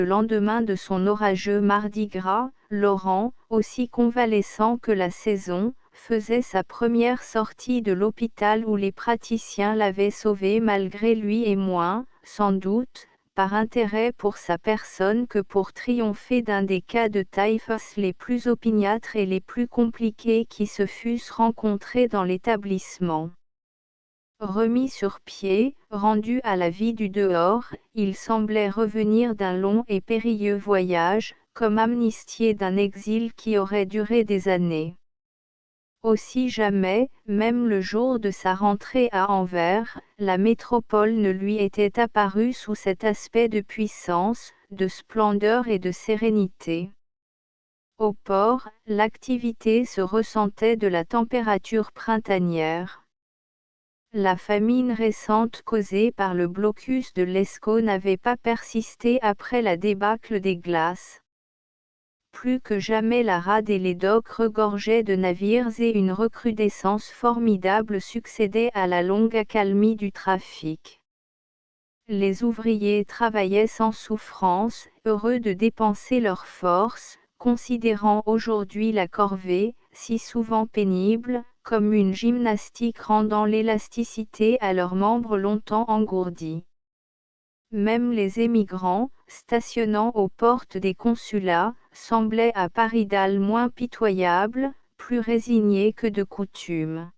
Le lendemain de son orageux Mardi Gras, Laurent, aussi convalescent que la saison, faisait sa première sortie de l'hôpital où les praticiens l'avaient sauvé malgré lui et moins, sans doute, par intérêt pour sa personne que pour triompher d'un des cas de typhus les plus opiniâtres et les plus compliqués qui se fussent rencontrés dans l'établissement. Remis sur pied, rendu à la vie du dehors, il semblait revenir d'un long et périlleux voyage, comme amnistié d'un exil qui aurait duré des années. Aussi jamais, même le jour de sa rentrée à Anvers, la métropole ne lui était apparue sous cet aspect de puissance, de splendeur et de sérénité. Au port, l'activité se ressentait de la température printanière. La famine récente causée par le blocus de l'Escaut n'avait pas persisté après la débâcle des glaces. Plus que jamais la rade et les docks regorgeaient de navires et une recrudescence formidable succédait à la longue accalmie du trafic. Les ouvriers travaillaient sans souffrance, heureux de dépenser leurs forces, considérant aujourd'hui la corvée, si souvent pénible, comme une gymnastique rendant l'élasticité à leurs membres longtemps engourdis. Même les émigrants, stationnant aux portes des consulats, semblaient à Paridal moins pitoyables, plus résignés que de coutume.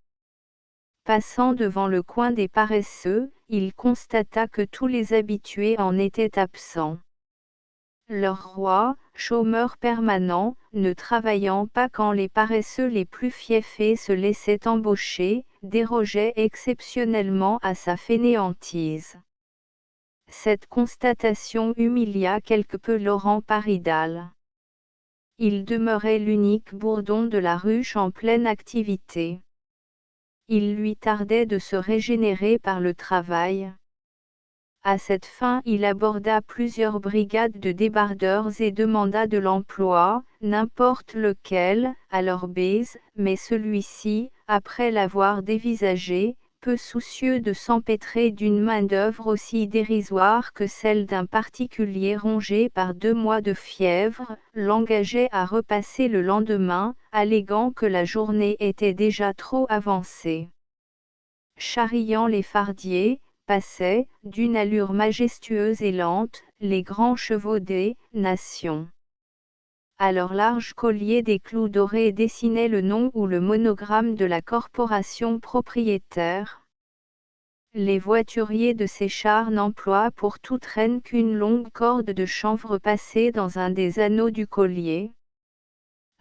Passant devant le coin des paresseux, il constata que tous les habitués en étaient absents. Leur roi, chômeur permanent, ne travaillant pas quand les paresseux les plus fieffés se laissaient embaucher, dérogeait exceptionnellement à sa fainéantise. Cette constatation humilia quelque peu Laurent Paridal. Il demeurait l'unique bourdon de la ruche en pleine activité. Il lui tardait de se régénérer par le travail. À cette fin il aborda plusieurs brigades de débardeurs et demanda de l'emploi, n'importe lequel, à leur baise, mais celui-ci, après l'avoir dévisagé, peu soucieux de s'empêtrer d'une main-d'œuvre aussi dérisoire que celle d'un particulier rongé par 2 mois de fièvre, l'engageait à repasser le lendemain, alléguant que la journée était déjà trop avancée. Charriant les fardiers, passaient, d'une allure majestueuse et lente, les grands chevaux des nations. À leurs larges colliers des clous dorés dessinaient le nom ou le monogramme de la corporation propriétaire. Les voituriers de ces chars n'emploient pour toute traîne qu'une longue corde de chanvre passée dans un des anneaux du collier.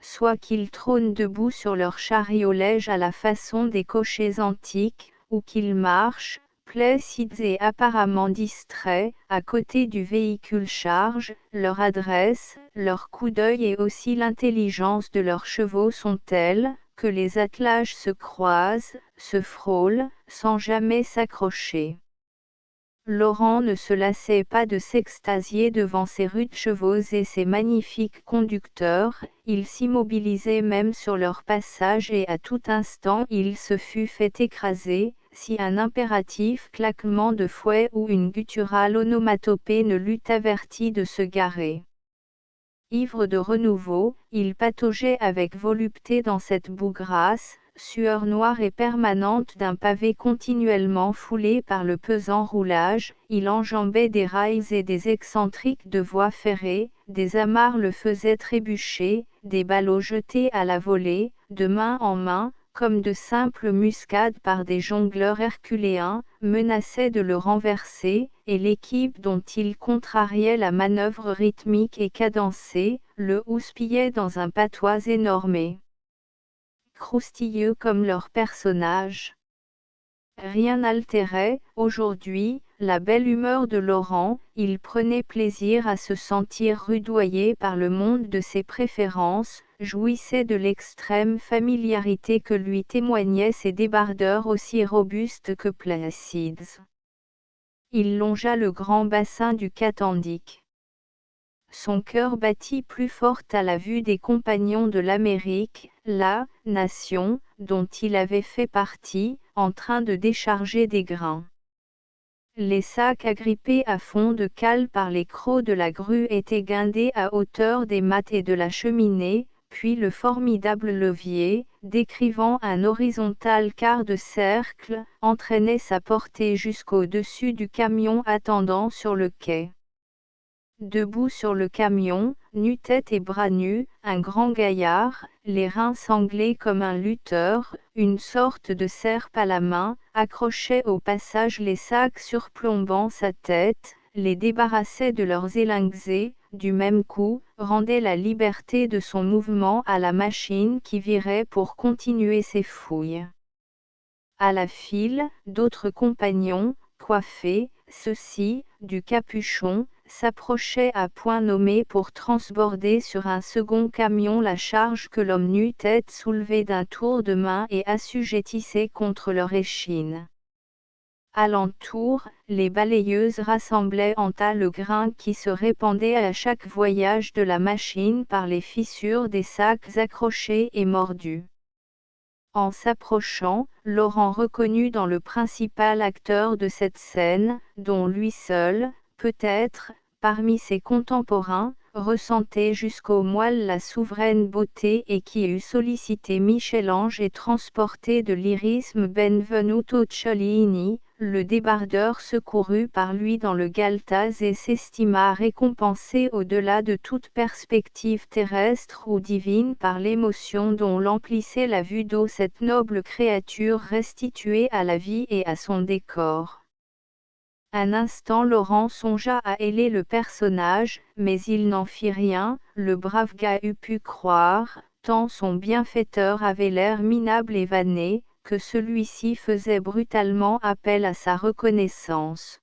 Soit qu'ils trônent debout sur leurs chariots-lèges à la façon des cochers antiques, ou qu'ils marchent, placides et apparemment distraits, à côté du véhicule charge, leur adresse, leur coup d'œil et aussi l'intelligence de leurs chevaux sont telles, que les attelages se croisent, se frôlent, sans jamais s'accrocher. Laurent ne se lassait pas de s'extasier devant ces rudes chevaux et ces magnifiques conducteurs, il s'immobilisait même sur leur passage et à tout instant il se fût fait écraser, si un impératif claquement de fouet ou une gutturale onomatopée ne l'eût averti de se garer. Ivre de renouveau, il pataugeait avec volupté dans cette boue grasse, sueur noire et permanente d'un pavé continuellement foulé par le pesant roulage, il enjambait des rails et des excentriques de voies ferrées, des amarres le faisaient trébucher, des ballots jetés à la volée, de main en main, comme de simples muscades par des jongleurs herculéens, menaçaient de le renverser, et l'équipe dont il contrariait la manœuvre rythmique et cadencée, le houspillait dans un patois énormé. Croustilleux comme leurs personnages. Rien n'altérait, aujourd'hui, la belle humeur de Laurent, il prenait plaisir à se sentir rudoyé par le monde de ses préférences, jouissait de l'extrême familiarité que lui témoignaient ces débardeurs aussi robustes que placides. Il longea le grand bassin du Catendic. Son cœur battit plus fort à la vue des compagnons de l'Amérique, la nation, dont il avait fait partie, en train de décharger des grains. Les sacs agrippés à fond de cale par les crocs de la grue étaient guindés à hauteur des mattes et de la cheminée, puis le formidable levier, décrivant un horizontal quart de cercle, entraînait sa portée jusqu'au-dessus du camion attendant sur le quai. Debout sur le camion, nu-tête et bras nus, un grand gaillard, les reins sanglés comme un lutteur, une sorte de serpe à la main, accrochait au passage les sacs surplombant sa tête, les débarrassait de leurs élingues, du même coup, rendait la liberté de son mouvement à la machine qui virait pour continuer ses fouilles. À la file, d'autres compagnons, coiffés, ceux-ci, du capuchon, s'approchaient à point nommé pour transborder sur un second camion la charge que l'homme nu-tête soulevait d'un tour de main et assujettissait contre leur échine. Alentour, les balayeuses rassemblaient en tas le grain qui se répandait à chaque voyage de la machine par les fissures des sacs accrochés et mordus. En s'approchant, Laurent reconnut dans le principal acteur de cette scène, dont lui seul, peut-être, parmi ses contemporains, ressentait jusqu'aux moelles la souveraine beauté et qui eût sollicité Michel-Ange et transporté de lyrisme Benvenuto Cellini, le débardeur secouru par lui dans le Galtaz et s'estima récompensé au-delà de toute perspective terrestre ou divine par l'émotion dont l'emplissait la vue d'eau cette noble créature restituée à la vie et à son décor. Un instant Laurent songea à héler le personnage, mais il n'en fit rien, le brave gars eût pu croire, tant son bienfaiteur avait l'air minable et vanné, que celui-ci faisait brutalement appel à sa reconnaissance.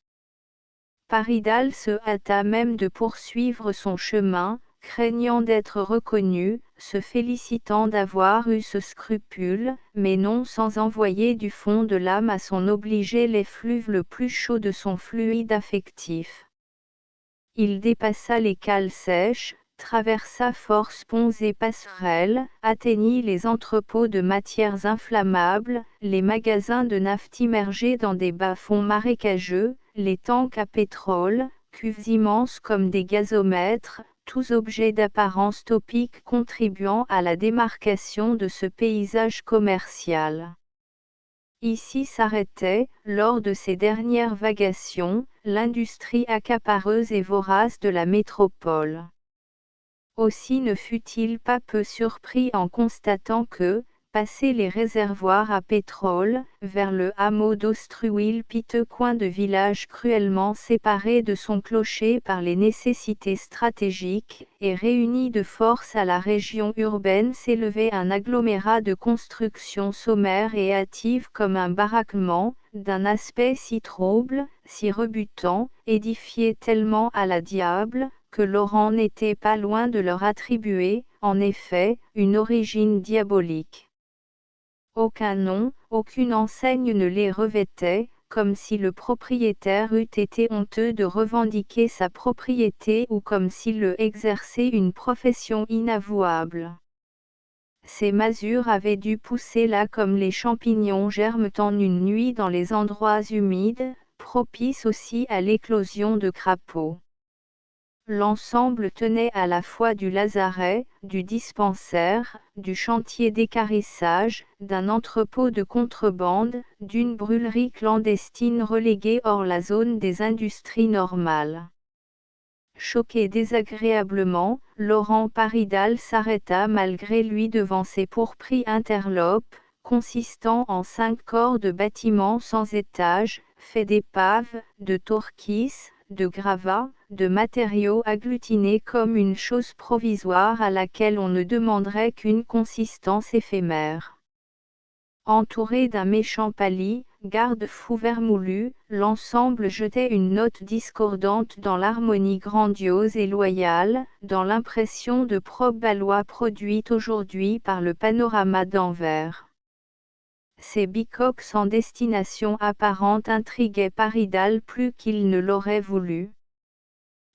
Paridal se hâta même de poursuivre son chemin, craignant d'être reconnu, se félicitant d'avoir eu ce scrupule, mais non sans envoyer du fond de l'âme à son obligé l'effluve le plus chaud de son fluide affectif. Il dépassa les cales sèches, traversa force ponts et passerelles, atteignit les entrepôts de matières inflammables, les magasins de nafte immergés dans des bas-fonds marécageux, les tanks à pétrole, cuves immenses comme des gazomètres, tous objets d'apparence topique contribuant à la démarcation de ce paysage commercial. Ici s'arrêtait, lors de ses dernières vagations, l'industrie accapareuse et vorace de la métropole. Aussi ne fut-il pas peu surpris en constatant que, passés les réservoirs à pétrole, vers le hameau d'Ostruil, piteux coin de village cruellement séparé de son clocher par les nécessités stratégiques, et réuni de force à la région urbaine s'élevait un agglomérat de constructions sommaires et hâtives comme un baraquement, d'un aspect si trouble, si rebutant, édifié tellement à la diable, que Laurent n'était pas loin de leur attribuer, en effet, une origine diabolique. Aucun nom, aucune enseigne ne les revêtait, comme si le propriétaire eût été honteux de revendiquer sa propriété ou comme s'il eût exercé une profession inavouable. Ces masures avaient dû pousser là comme les champignons germent en une nuit dans les endroits humides, propices aussi à l'éclosion de crapauds. L'ensemble tenait à la fois du lazaret, du dispensaire, du chantier d'équarrissage, d'un entrepôt de contrebande, d'une brûlerie clandestine reléguée hors la zone des industries normales. Choqué désagréablement, Laurent Paridal s'arrêta malgré lui devant ces pourpris interlopes, consistant en 5 corps de bâtiments sans étage, faits d'épaves, de torquis, de gravats, de matériaux agglutinés comme une chose provisoire à laquelle on ne demanderait qu'une consistance éphémère. Entouré d'un méchant palis, garde-fou vermoulu, l'ensemble jetait une note discordante dans l'harmonie grandiose et loyale, dans l'impression de probe-balois produite aujourd'hui par le panorama d'Anvers. Ces bicoques sans destination apparente intriguaient Paridal plus qu'il ne l'aurait voulu.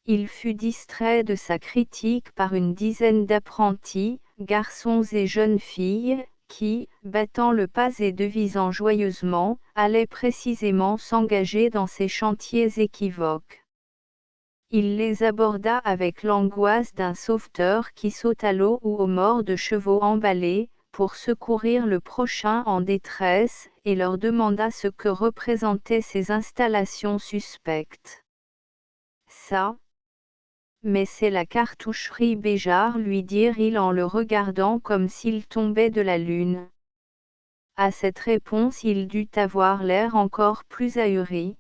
Il fut distrait de sa critique par une dizaine d'apprentis, garçons et jeunes filles, qui, battant le pas et devisant joyeusement, allait précisément s'engager dans ces chantiers équivoques. Il les aborda avec l'angoisse d'un sauveteur qui saute à l'eau ou aux morts de chevaux emballés, pour secourir le prochain en détresse, et leur demanda ce que représentaient ces installations suspectes. Ça, mais c'est la cartoucherie Béjart, lui dirent-ils en le regardant comme s'il tombait de la lune. À cette réponse il dut avoir l'air encore plus ahuri.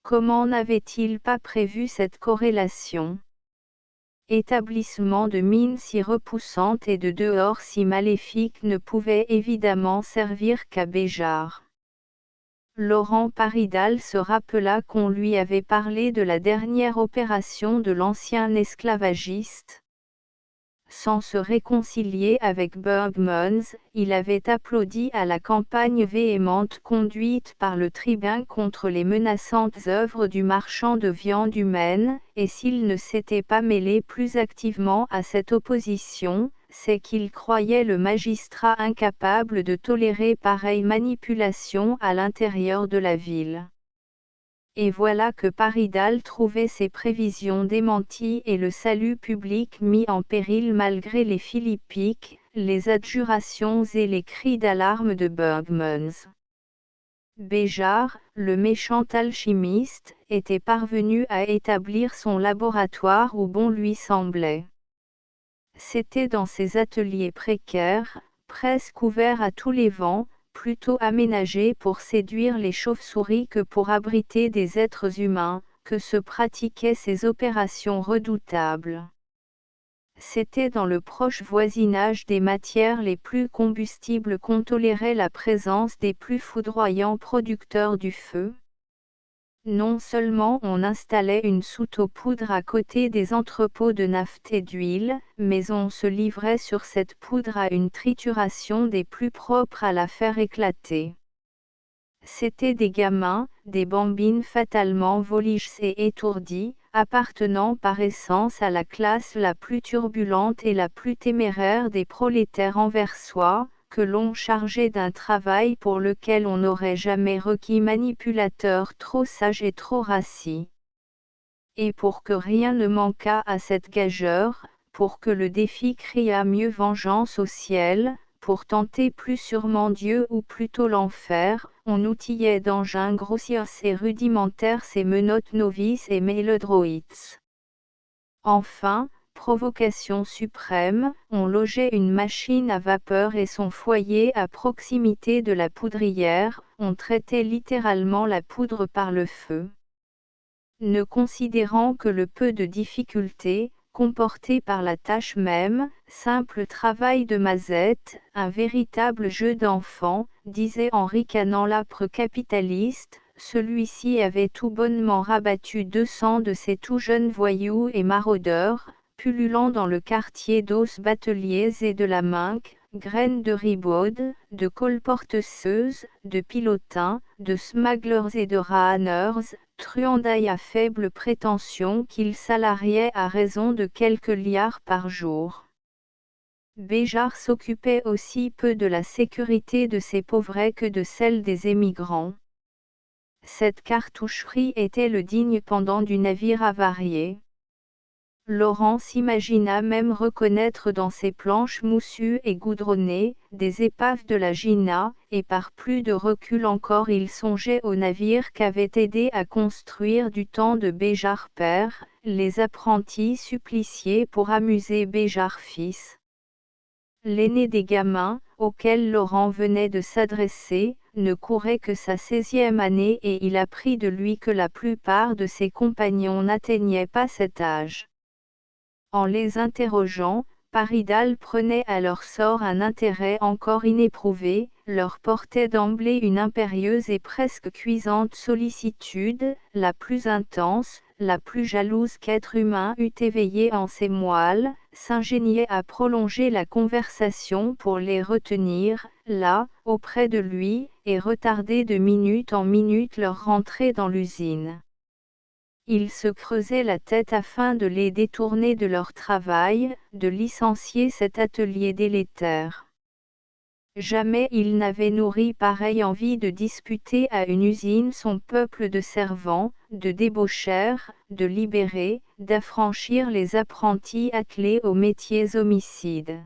Comment n'avait-il pas prévu cette corrélation? Établissement de mines si repoussantes et de dehors si maléfiques ne pouvait évidemment servir qu'à Béjart. Laurent Paridal se rappela qu'on lui avait parlé de la dernière opération de l'ancien esclavagiste. Sans se réconcilier avec Burgmans, il avait applaudi à la campagne véhémente conduite par le tribun contre les menaçantes œuvres du marchand de viande humaine, et s'il ne s'était pas mêlé plus activement à cette opposition, c'est qu'il croyait le magistrat incapable de tolérer pareille manipulation à l'intérieur de la ville. Et voilà que Paridal trouvait ses prévisions démenties et le salut public mis en péril malgré les philippiques, les adjurations et les cris d'alarme de Burgmans. Béjart, le méchant alchimiste, était parvenu à établir son laboratoire où bon lui semblait. C'était dans ces ateliers précaires, presque ouverts à tous les vents, plutôt aménagés pour séduire les chauves-souris que pour abriter des êtres humains, que se pratiquaient ces opérations redoutables. C'était dans le proche voisinage des matières les plus combustibles qu'on tolérait la présence des plus foudroyants producteurs du feu. Non seulement on installait une soute aux poudres à côté des entrepôts de nafte et d'huile, mais on se livrait sur cette poudre à une trituration des plus propres à la faire éclater. C'étaient des gamins, des bambines fatalement voliges et étourdis, appartenant par essence à la classe la plus turbulente et la plus téméraire des prolétaires anversois, que l'on chargeait d'un travail pour lequel on n'aurait jamais requis manipulateurs trop sages et trop rassis. Et pour que rien ne manquât à cette gageure, pour que le défi criât mieux vengeance au ciel, pour tenter plus sûrement Dieu ou plutôt l'enfer, on outillait d'engins grossiers et rudimentaires ces menottes novices et méledroïts. Enfin, provocation suprême, on logeait une machine à vapeur et son foyer à proximité de la poudrière, on traitait littéralement la poudre par le feu. Ne considérant que le peu de difficultés, comporté par la tâche même, simple travail de mazette, un véritable jeu d'enfant, disait en ricanant l'âpre capitaliste, celui-ci avait tout bonnement rabattu 200 de ces tout jeunes voyous et maraudeurs, pullulant dans le quartier d'os bateliers et de la Minque, graines de ribaude, de colporteuses, de pilotins, de smugglers et de rahaneurs, truandailles à faible prétention qu'ils salariaient à raison de quelques liards par jour. Béjart s'occupait aussi peu de la sécurité de ces pauvrets que de celle des émigrants. Cette cartoucherie était le digne pendant du navire avarié. Laurent s'imagina même reconnaître dans ces planches moussues et goudronnées, des épaves de la Gina, et par plus de recul encore il songeait aux navires qu'avaient aidé à construire du temps de Béjart père, les apprentis suppliciés pour amuser Béjart fils. L'aîné des gamins, auquel Laurent venait de s'adresser, ne courait que sa 16e année et il apprit de lui que la plupart de ses compagnons n'atteignaient pas cet âge. En les interrogeant, Paridal prenait à leur sort un intérêt encore inéprouvé, leur portait d'emblée une impérieuse et presque cuisante sollicitude, la plus intense, la plus jalouse qu'être humain eût éveillée en ses moelles, s'ingéniait à prolonger la conversation pour les retenir, là, auprès de lui, et retarder de minute en minute leur rentrée dans l'usine. Il se creusait la tête afin de les détourner de leur travail, de licencier cet atelier délétère. Jamais il n'avait nourri pareille envie de disputer à une usine son peuple de servants, de débauchères, de libérés, d'affranchir les apprentis attelés aux métiers homicides.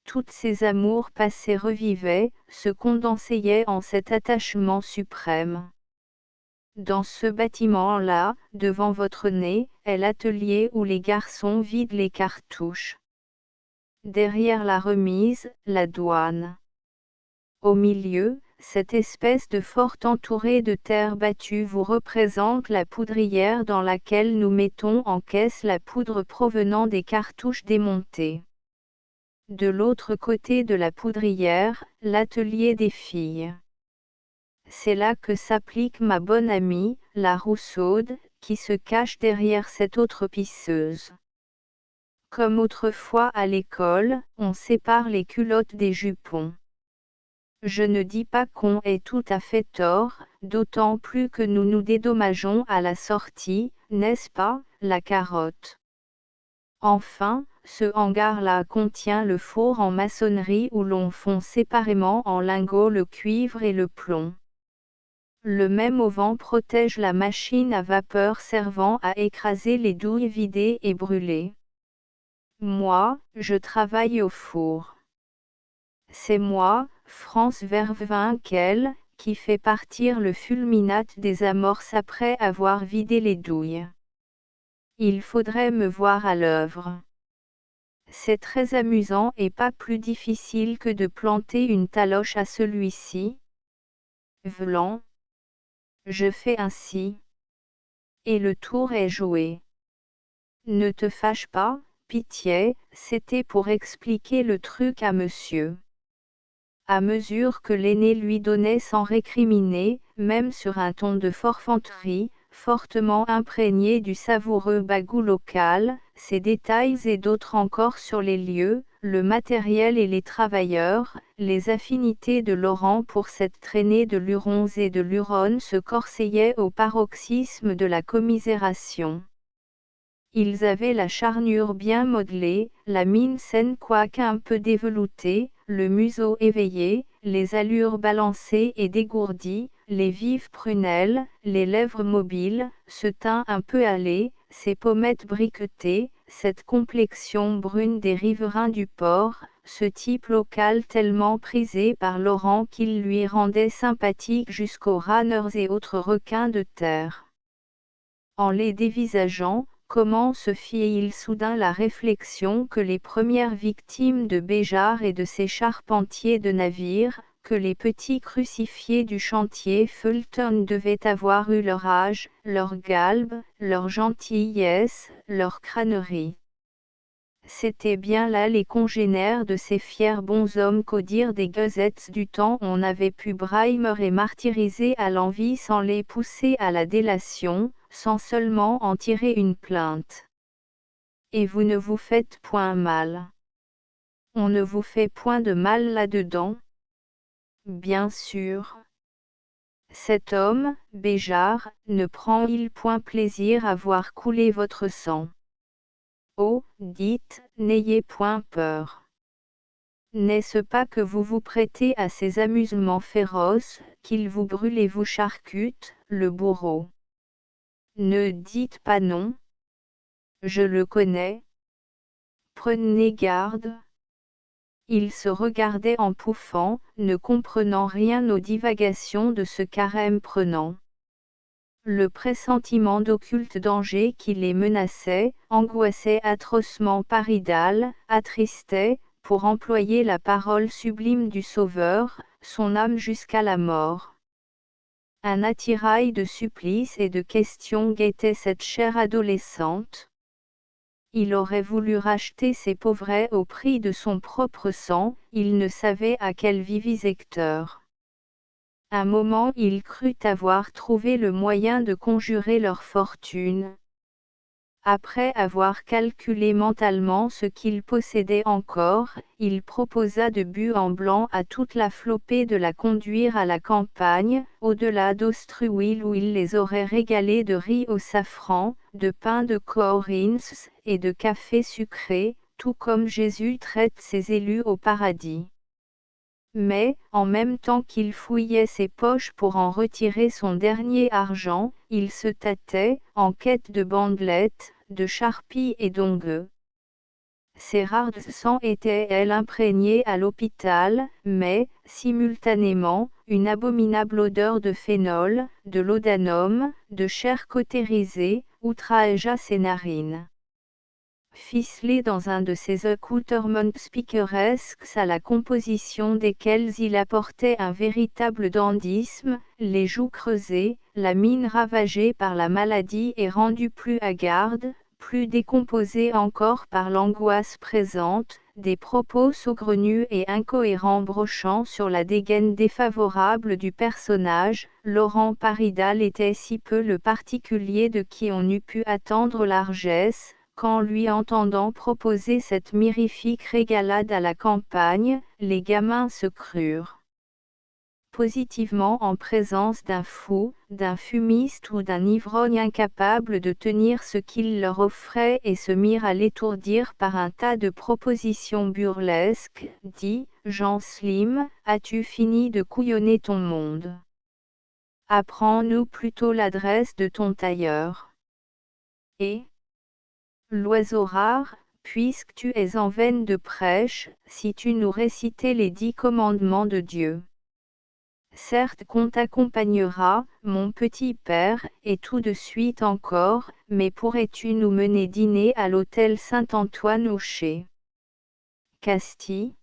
Toutes ces amours passées revivaient, se condensaient en cet attachement suprême. Dans ce bâtiment-là, devant votre nez, est l'atelier où les garçons vident les cartouches. Derrière la remise, la douane. Au milieu, cette espèce de fort entouré de terre battue vous représente la poudrière dans laquelle nous mettons en caisse la poudre provenant des cartouches démontées. De l'autre côté de la poudrière, l'atelier des filles. C'est là que s'applique ma bonne amie, la Roussaude, qui se cache derrière cette autre pisseuse. Comme autrefois à l'école, on sépare les culottes des jupons. Je ne dis pas qu'on ait tout à fait tort, d'autant plus que nous nous dédommageons à la sortie, n'est-ce pas, la carotte. Enfin, ce hangar-là contient le four en maçonnerie où l'on fond séparément en lingots le cuivre et le plomb. Le même auvent protège la machine à vapeur servant à écraser les douilles vidées et brûlées. Moi, je travaille au four. C'est moi, France Vervinkel, qui fait partir le fulminate des amorces après avoir vidé les douilles. Il faudrait me voir à l'œuvre. C'est très amusant et pas plus difficile que de planter une taloche à celui-ci. Vlan. Je fais ainsi. Et le tour est joué. Ne te fâche pas, pitié, c'était pour expliquer le truc à monsieur. À mesure que l'aîné lui donnait sans récriminer, même sur un ton de forfanterie, fortement imprégné du savoureux bagout local, ces détails et d'autres encore sur les lieux, le matériel et les travailleurs, les affinités de Laurent pour cette traînée de lurons et de luronnes se corseillaient au paroxysme de la commisération. Ils avaient la charnure bien modelée, la mine saine quoique un peu déveloutée, le museau éveillé, les allures balancées et dégourdies, les vives prunelles, les lèvres mobiles, ce teint un peu hâlé, ces pommettes briquetées, cette complexion brune des riverains du port, ce type local tellement prisé par Laurent qu'il lui rendait sympathique jusqu'aux ranneurs et autres requins de terre. En les dévisageant, comment se fit-il soudain la réflexion que les premières victimes de Béjart et de ses charpentiers de navires, que les petits crucifiés du chantier Fulton devaient avoir eu leur âge, leur galbe, leur gentillesse, leur crânerie. C'étaient bien là les congénères de ces fiers bonshommes qu'au dire des gazettes du temps on avait pu brailler et martyriser à l'envi sans les pousser à la délation, sans seulement en tirer une plainte. Et vous ne vous faites point mal. On ne vous fait point de mal là-dedans? Bien sûr. Cet homme, Béjart, ne prend-il point plaisir à voir couler votre sang? Oh, dites, n'ayez point peur. N'est-ce pas que vous vous prêtez à ces amusements féroces, qu'il vous brûle et vous charcute, le bourreau? Ne dites pas non. Je le connais. Prenez garde. Il se regardait en pouffant, ne comprenant rien aux divagations de ce carême prenant. Le pressentiment d'occulte danger qui les menaçait, angoissait atrocement Paridal, attristait, pour employer la parole sublime du Sauveur, son âme jusqu'à la mort. Un attirail de supplices et de questions guettait cette chère adolescente. Il aurait voulu racheter ces pauvrets au prix de son propre sang, il ne savait à quel vivisecteur. Un moment il crut avoir trouvé le moyen de conjurer leur fortune. Après avoir calculé mentalement ce qu'il possédait encore, il proposa de but en blanc à toute la flopée de la conduire à la campagne, au-delà d'Austruwil où il les aurait régalés de riz au safran, de pain de Corinth et de café sucré, tout comme Jésus traite ses élus au paradis. Mais, en même temps qu'il fouillait ses poches pour en retirer son dernier argent, il se tâtait, en quête de bandelettes, de charpies et d'ongles. Ces rares sangs étaient-elles imprégnées à l'hôpital, mais, simultanément, une abominable odeur de phénol, de laudanum, de chair cautérisée, outragea ses narines. Ficelé dans un de ces accouterments picaresques à la composition desquels il apportait un véritable dandysme, les joues creusées, la mine ravagée par la maladie et rendue plus hagarde, plus décomposée encore par l'angoisse présente, des propos saugrenus et incohérents brochant sur la dégaine défavorable du personnage, Laurent Paridal était si peu le particulier de qui on eût pu attendre largesse, qu'en lui entendant proposer cette mirifique régalade à la campagne, les gamins se crurent positivement en présence d'un fou, d'un fumiste ou d'un ivrogne incapable de tenir ce qu'il leur offrait et se mirent à l'étourdir par un tas de propositions burlesques. Dis, Jean Slim, as-tu fini de couillonner ton monde? Apprends-nous plutôt l'adresse de ton tailleur. Et l'oiseau rare, puisque tu es en veine de prêche, si tu nous récitais les 10 commandements de Dieu. Certes qu'on t'accompagnera, mon petit père, et tout de suite encore, mais pourrais-tu nous mener dîner à l'hôtel Saint-Antoine au Chez Castille?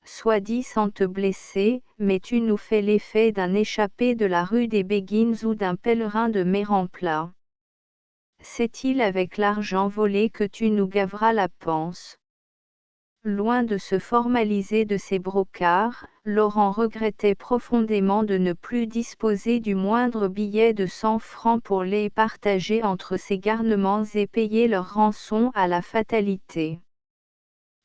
Sois dit sans te blesser, mais tu nous fais l'effet d'un échappé de la rue des Béguines ou d'un pèlerin de Méremplat. C'est-il avec l'argent volé que tu nous gaveras la panse? Loin de se formaliser de ces brocards, Laurent regrettait profondément de ne plus disposer du moindre billet de 100 francs pour les partager entre ses garnements et payer leur rançon à la fatalité.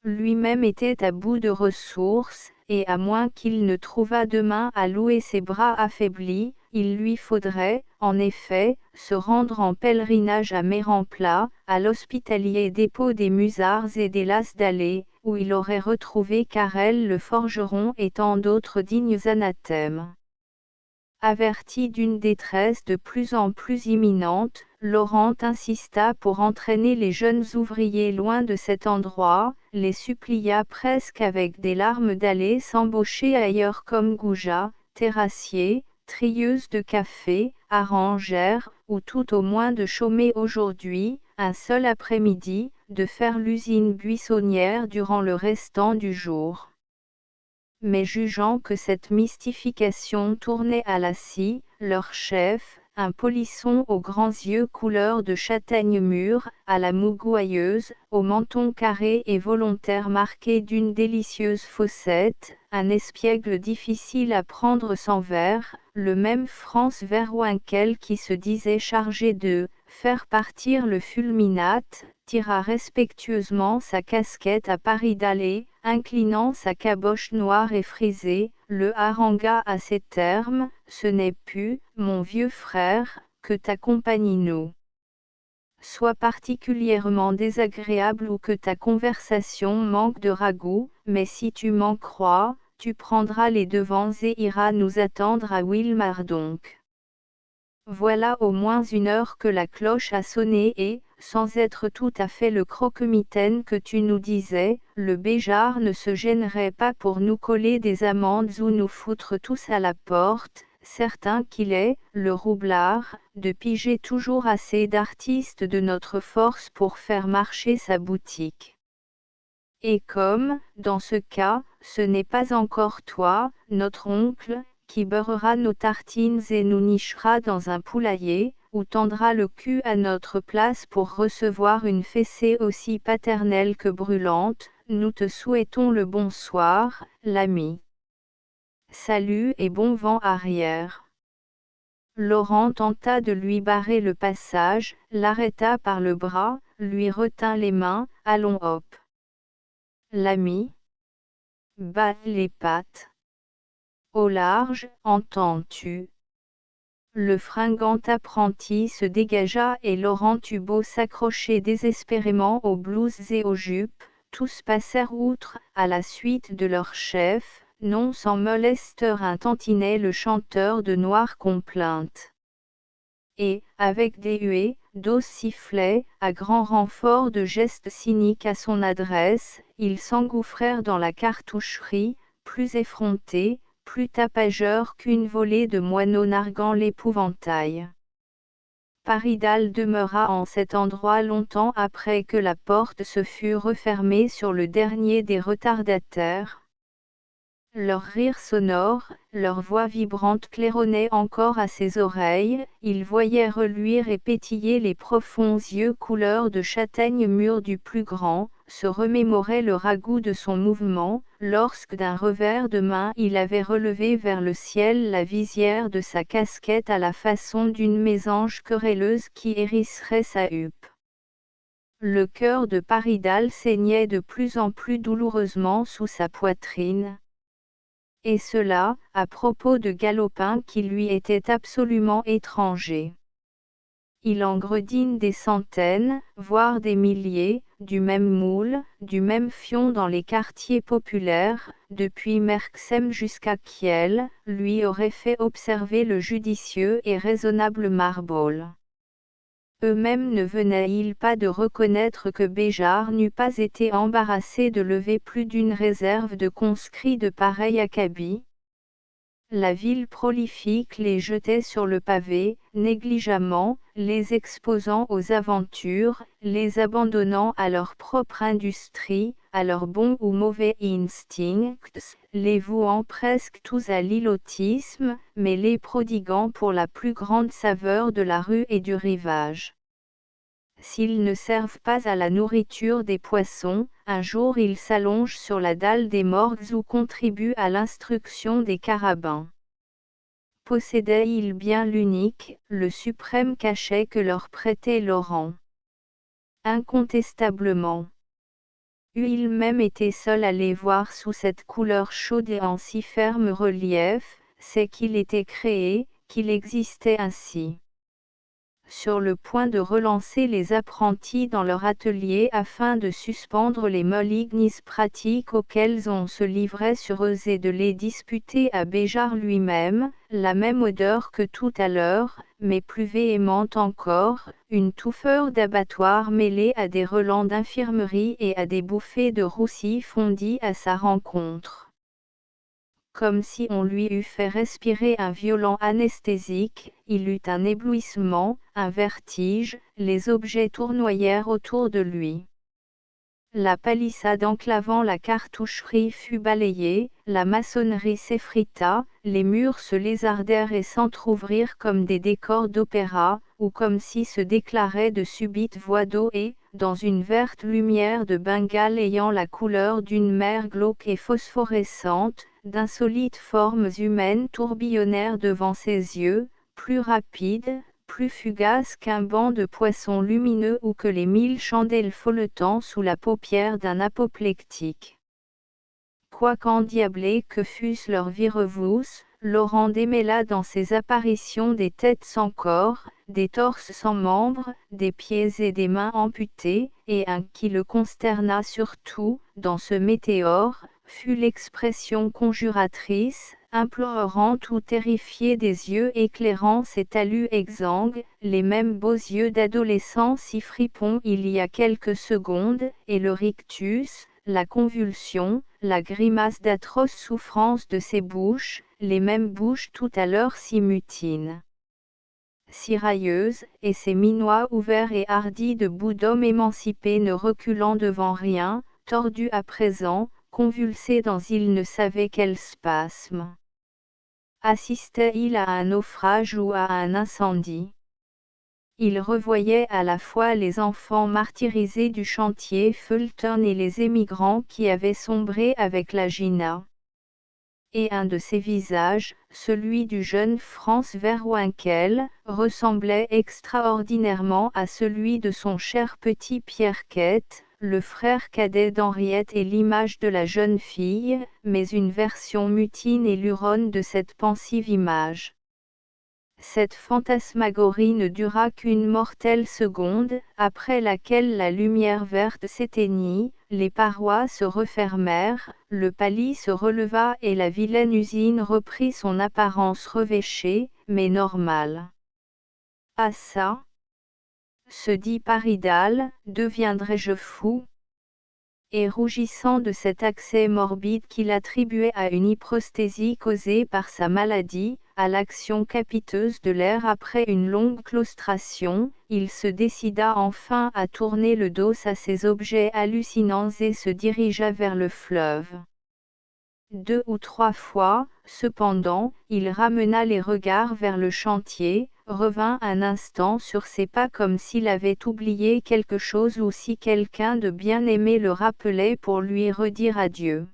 Lui-même était à bout de ressources, et à moins qu'il ne trouvât demain à louer ses bras affaiblis, il lui faudrait, en effet, se rendre en pèlerinage à Méremplat, à l'hospitalier dépôt des Musards et des Las d'Allée, où il aurait retrouvé Carrel le forgeron et tant d'autres dignes anathèmes. Averti d'une détresse de plus en plus imminente, Laurent insista pour entraîner les jeunes ouvriers loin de cet endroit, les supplia presque avec des larmes d'aller s'embaucher ailleurs comme goujats, terrassiers, trieuses de café, arrangères, ou tout au moins de chômer aujourd'hui, un seul après-midi, de faire l'usine buissonnière durant le restant du jour. Mais jugeant que cette mystification tournait à la scie, leur chef, un polisson aux grands yeux couleur de châtaigne mûre, à la moue gouailleuse, au menton carré et volontaire marqué d'une délicieuse fossette, un espiègle difficile à prendre sans verre, le même Franz Verwinkel qui se disait chargé de faire partir le fulminate, tira respectueusement sa casquette à Paridal et, inclinant sa caboche noire et frisée, le harangua à ces termes: « Ce n'est plus, mon vieux frère, que ta compagnie nous soit particulièrement désagréable ou que ta conversation manque de ragoût, mais si tu m'en crois, tu prendras les devants et iras nous attendre à Wilmardonk. Voilà au moins 1 heure que la cloche a sonné et, sans être tout à fait le croquemitaine que tu nous disais, le Béjart ne se gênerait pas pour nous coller des amendes ou nous foutre tous à la porte, certain qu'il est, le roublard, de piger toujours assez d'artistes de notre force pour faire marcher sa boutique. Et comme, dans ce cas, ce n'est pas encore toi, notre oncle, qui beurrera nos tartines et nous nichera dans un poulailler, ou tendra le cul à notre place pour recevoir une fessée aussi paternelle que brûlante, nous te souhaitons le bonsoir, l'ami. Salut et bon vent arrière. Laurent tenta de lui barrer le passage, l'arrêta par le bras, lui retint les mains, allons hop. L'ami. Bas les pattes. Au large, entends-tu? Le fringant apprenti se dégagea et Laurent eut beau s'accrocher désespérément aux blouses et aux jupes, tous passèrent outre, à la suite de leur chef, non sans molesteur un tantinet le chanteur de noire complainte. Et, avec des huées, d'os sifflets, à grand renfort de gestes cyniques à son adresse, ils s'engouffrèrent dans la cartoucherie, plus effrontés, plus tapageurs qu'une volée de moineaux narguant l'épouvantail. Paridal demeura en cet endroit longtemps après que la porte se fut refermée sur le dernier des retardataires. Leur rire sonore, leur voix vibrante claironnaient encore à ses oreilles, il voyait reluire et pétiller les profonds yeux couleur de châtaigne mûre du plus grand, se remémorait le ragoût de son mouvement, lorsque d'un revers de main il avait relevé vers le ciel la visière de sa casquette à la façon d'une mésange querelleuse qui hérisserait sa huppe. Le cœur de Paridal saignait de plus en plus douloureusement sous sa poitrine. Et cela, à propos de galopins qui lui étaient absolument étrangers. Il en gredine des centaines, voire des milliers, du même moule, du même fion dans les quartiers populaires, depuis Merksem jusqu'à Kiel, lui aurait fait observer le judicieux et raisonnable Marboll. Eux-mêmes ne venaient-ils pas de reconnaître que Béjart n'eût pas été embarrassé de lever plus d'une réserve de conscrits de pareil acabit? La ville prolifique les jetait sur le pavé, négligemment, les exposant aux aventures, les abandonnant à leur propre industrie, à leurs bons ou mauvais instincts, les vouant presque tous à l'ilotisme, mais les prodiguant pour la plus grande saveur de la rue et du rivage. S'ils ne servent pas à la nourriture des poissons, un jour ils s'allongent sur la dalle des morgues ou contribuent à l'instruction des carabins. Possédaient-ils bien l'unique, le suprême cachet que leur prêtait Laurent? Incontestablement. Eût-il même été seul à les voir sous cette couleur chaude et en si ferme relief, c'est qu'il était créé, qu'il existait ainsi. Sur le point de relancer les apprentis dans leur atelier afin de suspendre les molignes pratiques auxquelles on se livrait sur eux et de les disputer à Béjart lui-même, la même odeur que tout à l'heure, mais plus véhémente encore, une touffeur d'abattoir mêlée à des relents d'infirmerie et à des bouffées de roussi fondit à sa rencontre. Comme si on lui eût fait respirer un violent anesthésique, il eut un éblouissement, un vertige, les objets tournoyèrent autour de lui. La palissade enclavant la cartoucherie fut balayée, la maçonnerie s'effrita, les murs se lézardèrent et s'entr'ouvrirent comme des décors d'opéra, ou comme si se déclaraient de subites voies d'eau et, dans une verte lumière de Bengale ayant la couleur d'une mer glauque et phosphorescente, d'insolites formes humaines tourbillonnèrent devant ses yeux, plus rapides, plus fugaces qu'un banc de poissons lumineux ou que les 1000 chandelles folletant sous la paupière d'un apoplectique. Quoiqu'endiablés que fussent leurs virevous, Laurent démêla dans ces apparitions des têtes sans corps, des torses sans membres, des pieds et des mains amputés, et un qui le consterna surtout, dans ce météore, fut l'expression conjuratrice, implorant ou terrifiée des yeux éclairant ses talus exsangues, les mêmes beaux yeux d'adolescent si fripons il y a quelques secondes, et le rictus, la convulsion, la grimace d'atroce souffrance de ces bouches, les mêmes bouches tout à l'heure si mutines, si railleuses, et ces minois ouverts et hardis de bout d'hommes émancipés ne reculant devant rien, tordus à présent, convulsés dans il ne savait quel spasme. Assistait-il à un naufrage ou à un incendie? Il revoyait à la fois les enfants martyrisés du chantier Fulton et les émigrants qui avaient sombré avec la Gina. Et un de ces visages, celui du jeune Franz Verwinkel, ressemblait extraordinairement à celui de son cher petit Pierrequette, le frère cadet d'Henriette et l'image de la jeune fille, mais une version mutine et luronne de cette pensive image. Cette fantasmagorie ne dura qu'une mortelle seconde, après laquelle la lumière verte s'éteignit, les parois se refermèrent, le palis se releva et la vilaine usine reprit son apparence revêchée, mais normale. Ah ça, se dit Paridal, deviendrai-je fou? Et rougissant de cet accès morbide qu'il attribuait à une hyprosthésie causée par sa maladie, à l'action capiteuse de l'air après une longue claustration, il se décida enfin à tourner le dos à ces objets hallucinants et se dirigea vers le fleuve. 2 ou 3 fois, cependant, il ramena les regards vers le chantier, revint un instant sur ses pas comme s'il avait oublié quelque chose ou si quelqu'un de bien-aimé le rappelait pour lui redire adieu.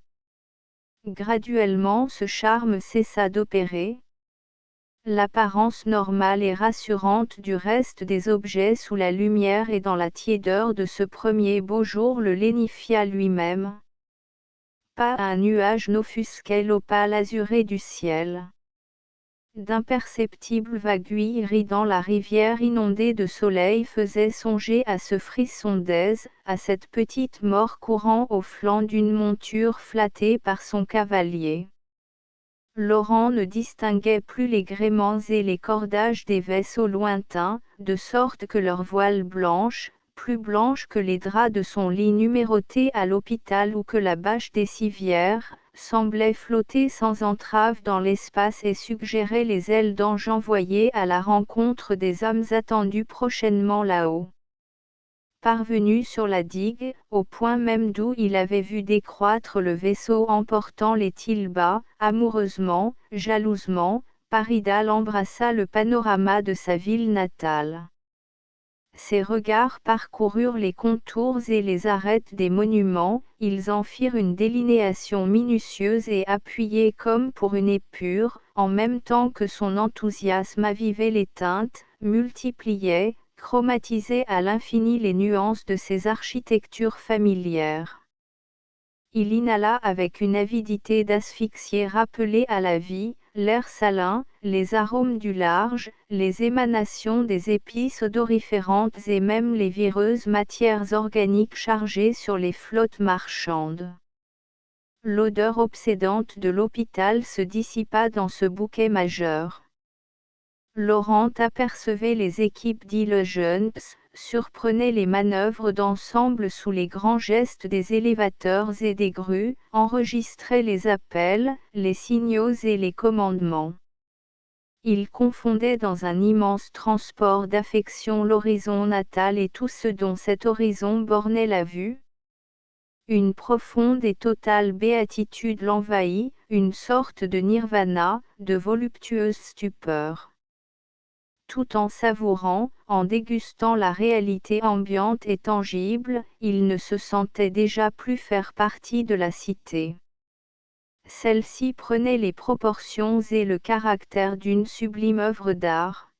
Graduellement ce charme cessa d'opérer. L'apparence normale et rassurante du reste des objets sous la lumière et dans la tiédeur de ce premier beau jour le lénifia lui-même. Pas un nuage n'offusquait l'opale azurée du ciel. D'imperceptibles vagues ridant la rivière inondée de soleil faisaient songer à ce frisson d'aise, à cette petite mort courant au flanc d'une monture flattée par son cavalier. Laurent ne distinguait plus les gréements et les cordages des vaisseaux lointains, de sorte que leurs voiles blanches, plus blanches que les draps de son lit numéroté à l'hôpital ou que la bâche des civières, semblaient flotter sans entrave dans l'espace et suggéraient les ailes d'ange envoyées à la rencontre des âmes attendues prochainement là-haut. Parvenu sur la digue, au point même d'où il avait vu décroître le vaisseau emportant les Tilba, amoureusement, jalousement, Paridal embrassa le panorama de sa ville natale. Ses regards parcoururent les contours et les arêtes des monuments, ils en firent une délinéation minutieuse et appuyée comme pour une épure, en même temps que son enthousiasme avivait les teintes, multipliait, chromatisait à l'infini les nuances de ces architectures familières. Il inhala avec une avidité d'asphyxié rappelé à la vie, l'air salin, les arômes du large, les émanations des épices odoriférantes et même les vireuses matières organiques chargées sur les flottes marchandes. L'odeur obsédante de l'hôpital se dissipa dans ce bouquet majeur. Laurent apercevait les équipes d'Ille-Jeunes, surprenait les manœuvres d'ensemble sous les grands gestes des élévateurs et des grues, enregistrait les appels, les signaux et les commandements. Il confondait dans un immense transport d'affection l'horizon natal et tout ce dont cet horizon bornait la vue. Une profonde et totale béatitude l'envahit, une sorte de nirvana, de voluptueuse stupeur. Tout en savourant, en dégustant la réalité ambiante et tangible, il ne se sentait déjà plus faire partie de la cité. Celle-ci prenait les proportions et le caractère d'une sublime œuvre d'art.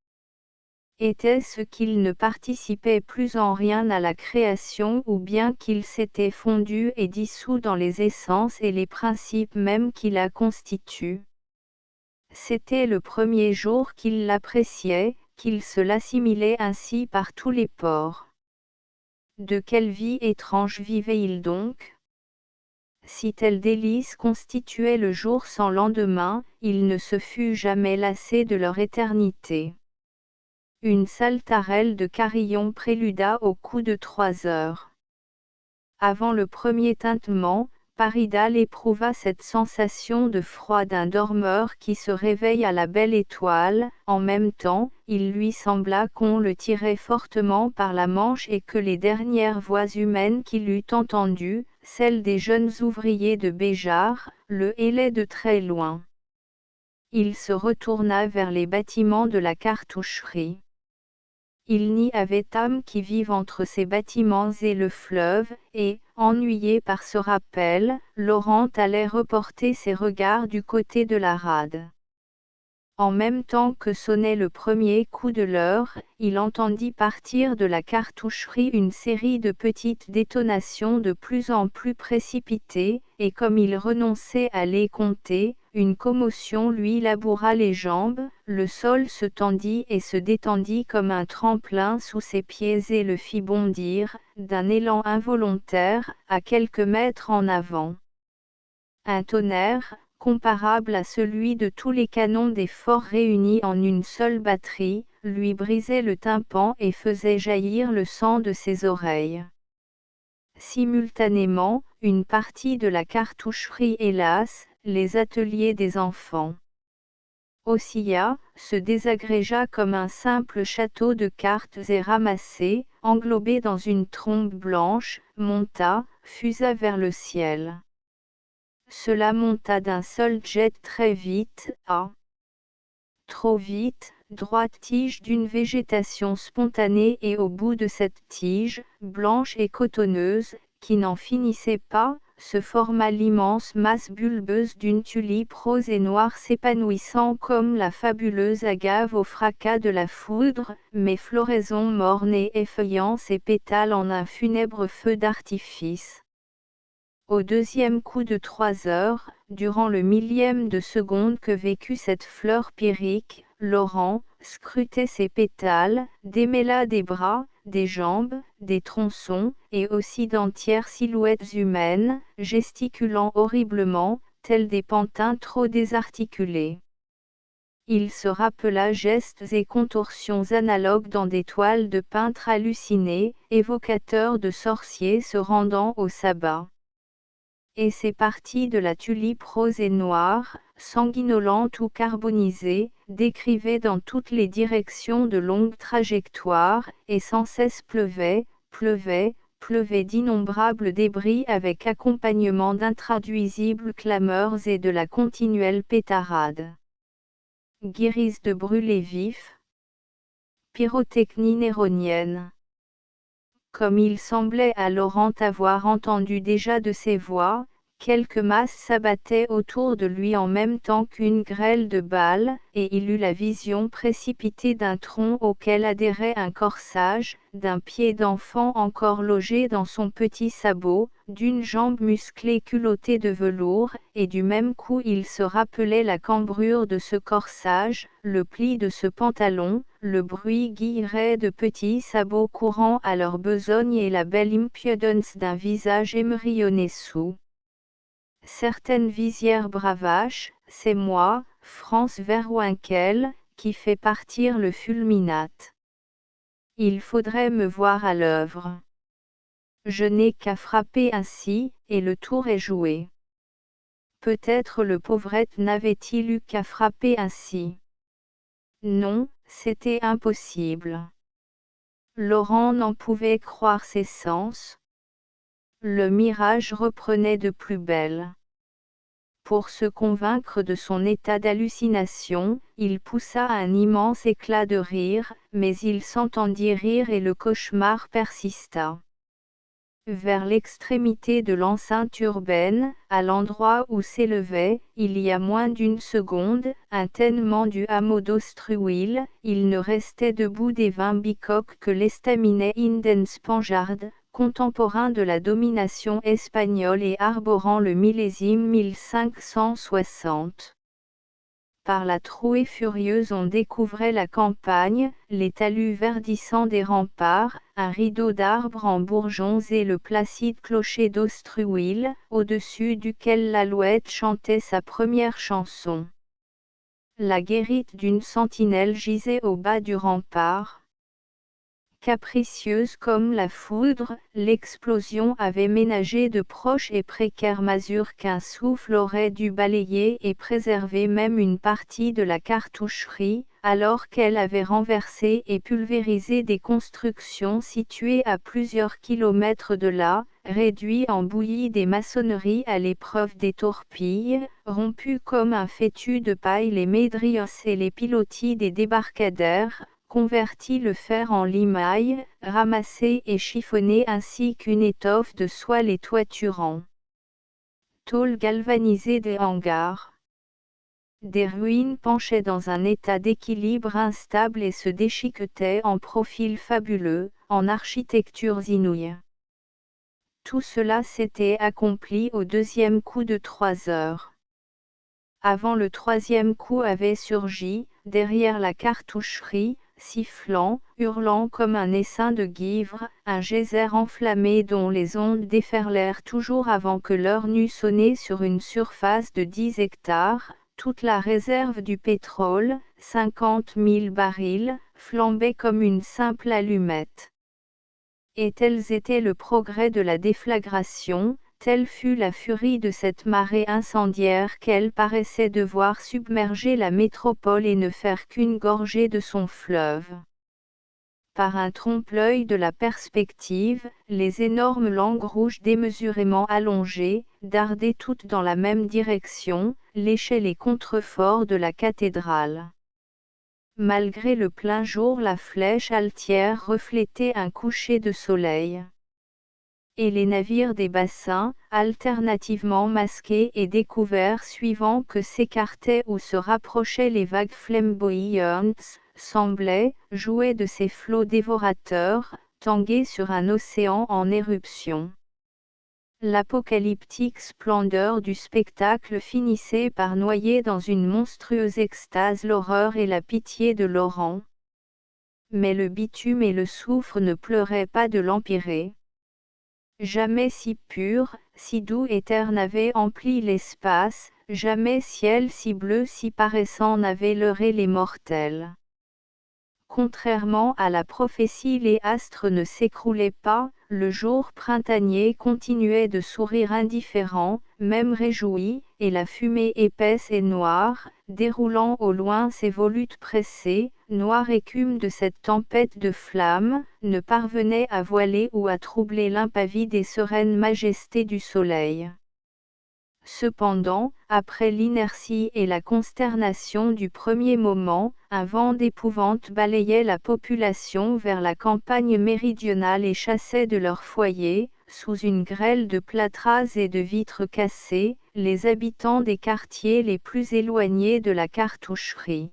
Était-ce qu'il ne participait plus en rien à la création ou bien qu'il s'était fondu et dissous dans les essences et les principes mêmes qui la constituent? C'était le premier jour qu'il l'appréciait, qu'il se l'assimilait ainsi par tous les pores. De quelle vie étrange vivait-il donc? Si tel délice constituait le jour sans lendemain, il ne se fût jamais lassé de leur éternité. Une saltarelle de carillon préluda au coup de 3 heures. Avant le premier tintement, Paridal éprouva cette sensation de froid d'un dormeur qui se réveille à la belle étoile. En même temps, il lui sembla qu'on le tirait fortement par la manche et que les dernières voix humaines qu'il eût entendues, celles des jeunes ouvriers de Béjar, le hélaient de très loin. Il se retourna vers les bâtiments de la cartoucherie. Il n'y avait âme qui vive entre ces bâtiments et le fleuve, et, ennuyé par ce rappel, Laurent allait reporter ses regards du côté de la rade. En même temps que sonnait le premier coup de l'heure, il entendit partir de la cartoucherie une série de petites détonations de plus en plus précipitées, et comme il renonçait à les compter, une commotion lui laboura les jambes, le sol se tendit et se détendit comme un tremplin sous ses pieds et le fit bondir, d'un élan involontaire, à quelques mètres en avant. Un tonnerre, comparable à celui de tous les canons des forts réunis en une seule batterie, lui brisait le tympan et faisait jaillir le sang de ses oreilles. Simultanément, une partie de la cartoucherie hélas, les ateliers des enfants, oscilla, se désagrégea comme un simple château de cartes et ramassé, englobé dans une trombe blanche, monta, fusa vers le ciel. Cela monta d'un seul jet très vite, trop vite, droite tige d'une végétation spontanée et au bout de cette tige, blanche et cotonneuse, qui n'en finissait pas, se forma l'immense masse bulbeuse d'une tulipe rose et noire s'épanouissant comme la fabuleuse agave au fracas de la foudre, mais floraison morne et effeuillant ses pétales en un funèbre feu d'artifice. Au deuxième coup de 3 heures, durant le millième de seconde que vécut cette fleur pyrrhique, Laurent scrutait ses pétales, démêla des bras, des jambes, des tronçons, et aussi d'entières silhouettes humaines, gesticulant horriblement, tels des pantins trop désarticulés. Il se rappela gestes et contorsions analogues dans des toiles de peintres hallucinés, évocateurs de sorciers se rendant au sabbat. Et ces parties de la tulipe rose et noire, sanguinolentes ou carbonisées, décrivaient dans toutes les directions de longues trajectoires, et sans cesse pleuvaient d'innombrables débris avec accompagnement d'intraduisibles clameurs et de la continuelle pétarade. Guérisse de brûlés vifs. Pyrotechnie néronienne. Comme il semblait à Laurent avoir entendu déjà de ces voix, quelques masses s'abattaient autour de lui en même temps qu'une grêle de balles, et il eut la vision précipitée d'un tronc auquel adhérait un corsage, d'un pied d'enfant encore logé dans son petit sabot, d'une jambe musclée culottée de velours, et du même coup il se rappelait la cambrure de ce corsage, le pli de ce pantalon, le bruit guilleret de petits sabots courant à leur besogne et la belle impudence d'un visage émerillonné sous certaines visières bravaches, c'est moi, France Verwinkel, qui fait partir le fulminate. Il faudrait me voir à l'œuvre. Je n'ai qu'à frapper ainsi, et le tour est joué. Peut-être le pauvrette n'avait-il eu qu'à frapper ainsi. Non, c'était impossible. Laurent n'en pouvait croire ses sens. Le mirage reprenait de plus belle. Pour se convaincre de son état d'hallucination, il poussa un immense éclat de rire, mais il s'entendit rire et le cauchemar persista. Vers l'extrémité de l'enceinte urbaine, à l'endroit où s'élevait, il y a moins d'une seconde, un ténement du hameau d'Ostruwil, il ne restait debout des 20 bicoques que l'estaminet Indenspanjard, contemporain de la domination espagnole et arborant le millésime 1560. Par la trouée furieuse on découvrait la campagne, les talus verdissants des remparts, un rideau d'arbres en bourgeons et le placide clocher d'Ostruwil, au-dessus duquel l'alouette chantait sa première chanson. La guérite d'une sentinelle gisait au bas du rempart. Capricieuse comme la foudre, l'explosion avait ménagé de proches et précaires masures qu'un souffle aurait dû balayer et préserver même une partie de la cartoucherie, alors qu'elle avait renversé et pulvérisé des constructions situées à plusieurs kilomètres de là, réduit en bouillie des maçonneries à l'épreuve des torpilles, rompu comme un fétu de paille les médrios et les pilotis des débarcadères, convertit le fer en limaille, ramassé et chiffonné ainsi qu'une étoffe de soie les toiturants. Tôle galvanisée des hangars. Des ruines penchaient dans un état d'équilibre instable et se déchiquetaient en profils fabuleux, en architectures inouïes. Tout cela s'était accompli au deuxième coup de 3 heures. Avant le troisième coup avait surgi, derrière la cartoucherie, sifflant, hurlant comme un essaim de givre, un geyser enflammé dont les ondes déferlèrent toujours avant que l'heure n'eût sonné sur une surface de 10 hectares, toute la réserve du pétrole, 50 000 barils, flambait comme une simple allumette. Et tels étaient le progrès de la déflagration, telle fut la furie de cette marée incendiaire qu'elle paraissait devoir submerger la métropole et ne faire qu'une gorgée de son fleuve. Par un trompe-l'œil de la perspective, les énormes langues rouges démesurément allongées, dardaient toutes dans la même direction, léchaient les contreforts de la cathédrale. Malgré le plein jour, la flèche altière reflétait un coucher de soleil. Et les navires des bassins, alternativement masqués et découverts suivant que s'écartaient ou se rapprochaient les vagues flamboyantes, semblaient, jouer de ces flots dévorateurs, tanguer sur un océan en éruption. L'apocalyptique splendeur du spectacle finissait par noyer dans une monstrueuse extase l'horreur et la pitié de Laurent. Mais le bitume et le soufre ne pleuraient pas de l'empyrée. Jamais si pur, si doux éther n'avait empli l'espace, jamais ciel si bleu si paraissant n'avait leurré les mortels. Contrairement à la prophétie, les astres ne s'écroulaient pas, le jour printanier continuait de sourire indifférent, même réjoui, et la fumée épaisse et noire, déroulant au loin ses volutes pressées, noire écume de cette tempête de flammes, ne parvenait à voiler ou à troubler l'impavide et sereine majesté du soleil. Cependant, après l'inertie et la consternation du premier moment, un vent d'épouvante balayait la population vers la campagne méridionale et chassait de leurs foyers, sous une grêle de plâtras et de vitres cassées, les habitants des quartiers les plus éloignés de la cartoucherie.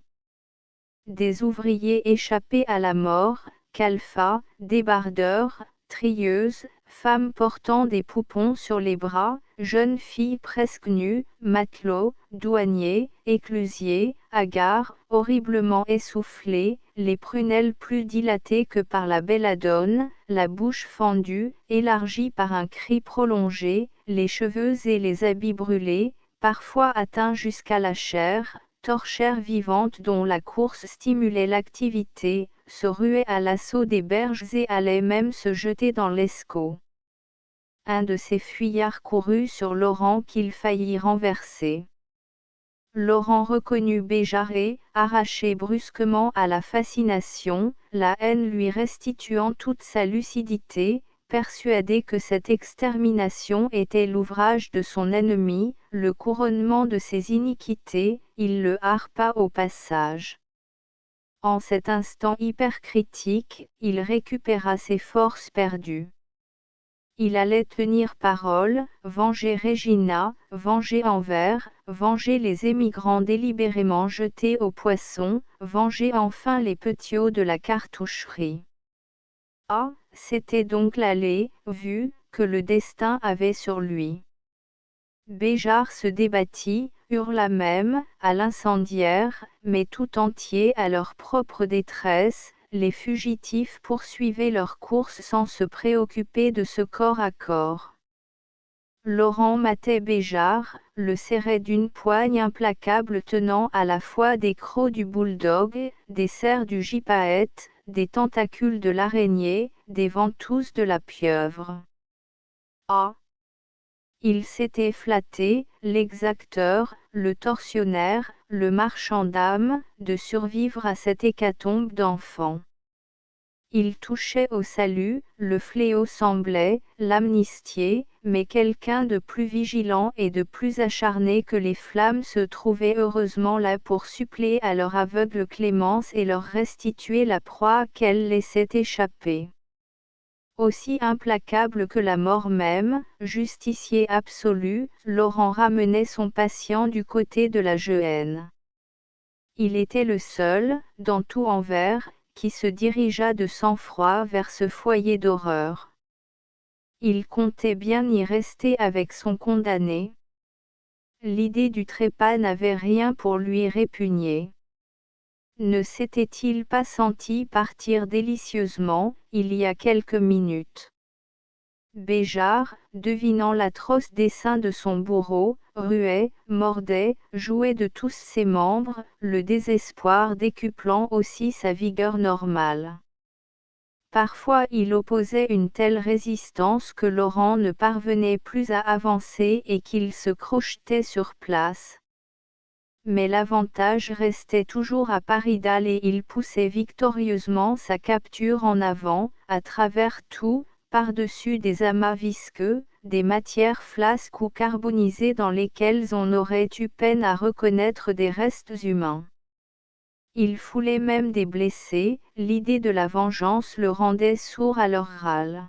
Des ouvriers échappés à la mort, calfats, débardeurs, trieuses, femmes portant des poupons sur les bras, jeunes filles presque nues, matelots, douaniers, éclusiers, hagards, horriblement essoufflés, les prunelles plus dilatées que par la belladone, la bouche fendue, élargie par un cri prolongé, les cheveux et les habits brûlés, parfois atteints jusqu'à la chair, torchères vivantes dont la course stimulait l'activité, se ruaient à l'assaut des berges et allaient même se jeter dans l'Escaut. Un de ces fuyards courut sur Laurent qu'il faillit renverser. Laurent reconnut Béjaré, arraché brusquement à la fascination, la haine lui restituant toute sa lucidité, persuadé que cette extermination était l'ouvrage de son ennemi, le couronnement de ses iniquités, il le harpa au passage. En cet instant hypercritique, il récupéra ses forces perdues. Il allait tenir parole, venger Regina, venger Anvers, venger les émigrants délibérément jetés aux poissons, venger enfin les petiots de la cartoucherie. Ah, c'était donc l'allée, vue, que le destin avait sur lui. Béjart se débattit, hurla même, à l'incendiaire, mais tout entier à leur propre détresse, les fugitifs poursuivaient leur course sans se préoccuper de ce corps à corps. Laurent matait Béjart, le serrait d'une poigne implacable tenant à la fois des crocs du bouledogue, des serres du gypaète, des tentacules de l'araignée, des ventouses de la pieuvre. Ah! Il s'était flatté, l'exacteur, le tortionnaire, le marchand d'âmes, de survivre à cette hécatombe d'enfants. Il touchait au salut, le fléau semblait, l'amnistier, mais quelqu'un de plus vigilant et de plus acharné que les flammes se trouvait heureusement là pour suppléer à leur aveugle clémence et leur restituer la proie qu'elles laissaient échapper. Aussi implacable que la mort même, justicier absolu, Laurent ramenait son patient du côté de la gehenne. Il était le seul, dans tout Anvers, qui se dirigea de sang-froid vers ce foyer d'horreur. Il comptait bien y rester avec son condamné. L'idée du trépas n'avait rien pour lui répugner. Ne s'était-il pas senti partir délicieusement, il y a quelques minutes? Béjart, devinant l'atroce dessein de son bourreau, ruait, mordait, jouait de tous ses membres, le désespoir décuplant aussi sa vigueur normale. Parfois il opposait une telle résistance que Laurent ne parvenait plus à avancer et qu'il se crochetait sur place. Mais l'avantage restait toujours à Paridal et il poussait victorieusement sa capture en avant, à travers tout, par-dessus des amas visqueux, des matières flasques ou carbonisées dans lesquelles on aurait eu peine à reconnaître des restes humains. Il foulait même des blessés, l'idée de la vengeance le rendait sourd à leurs râles.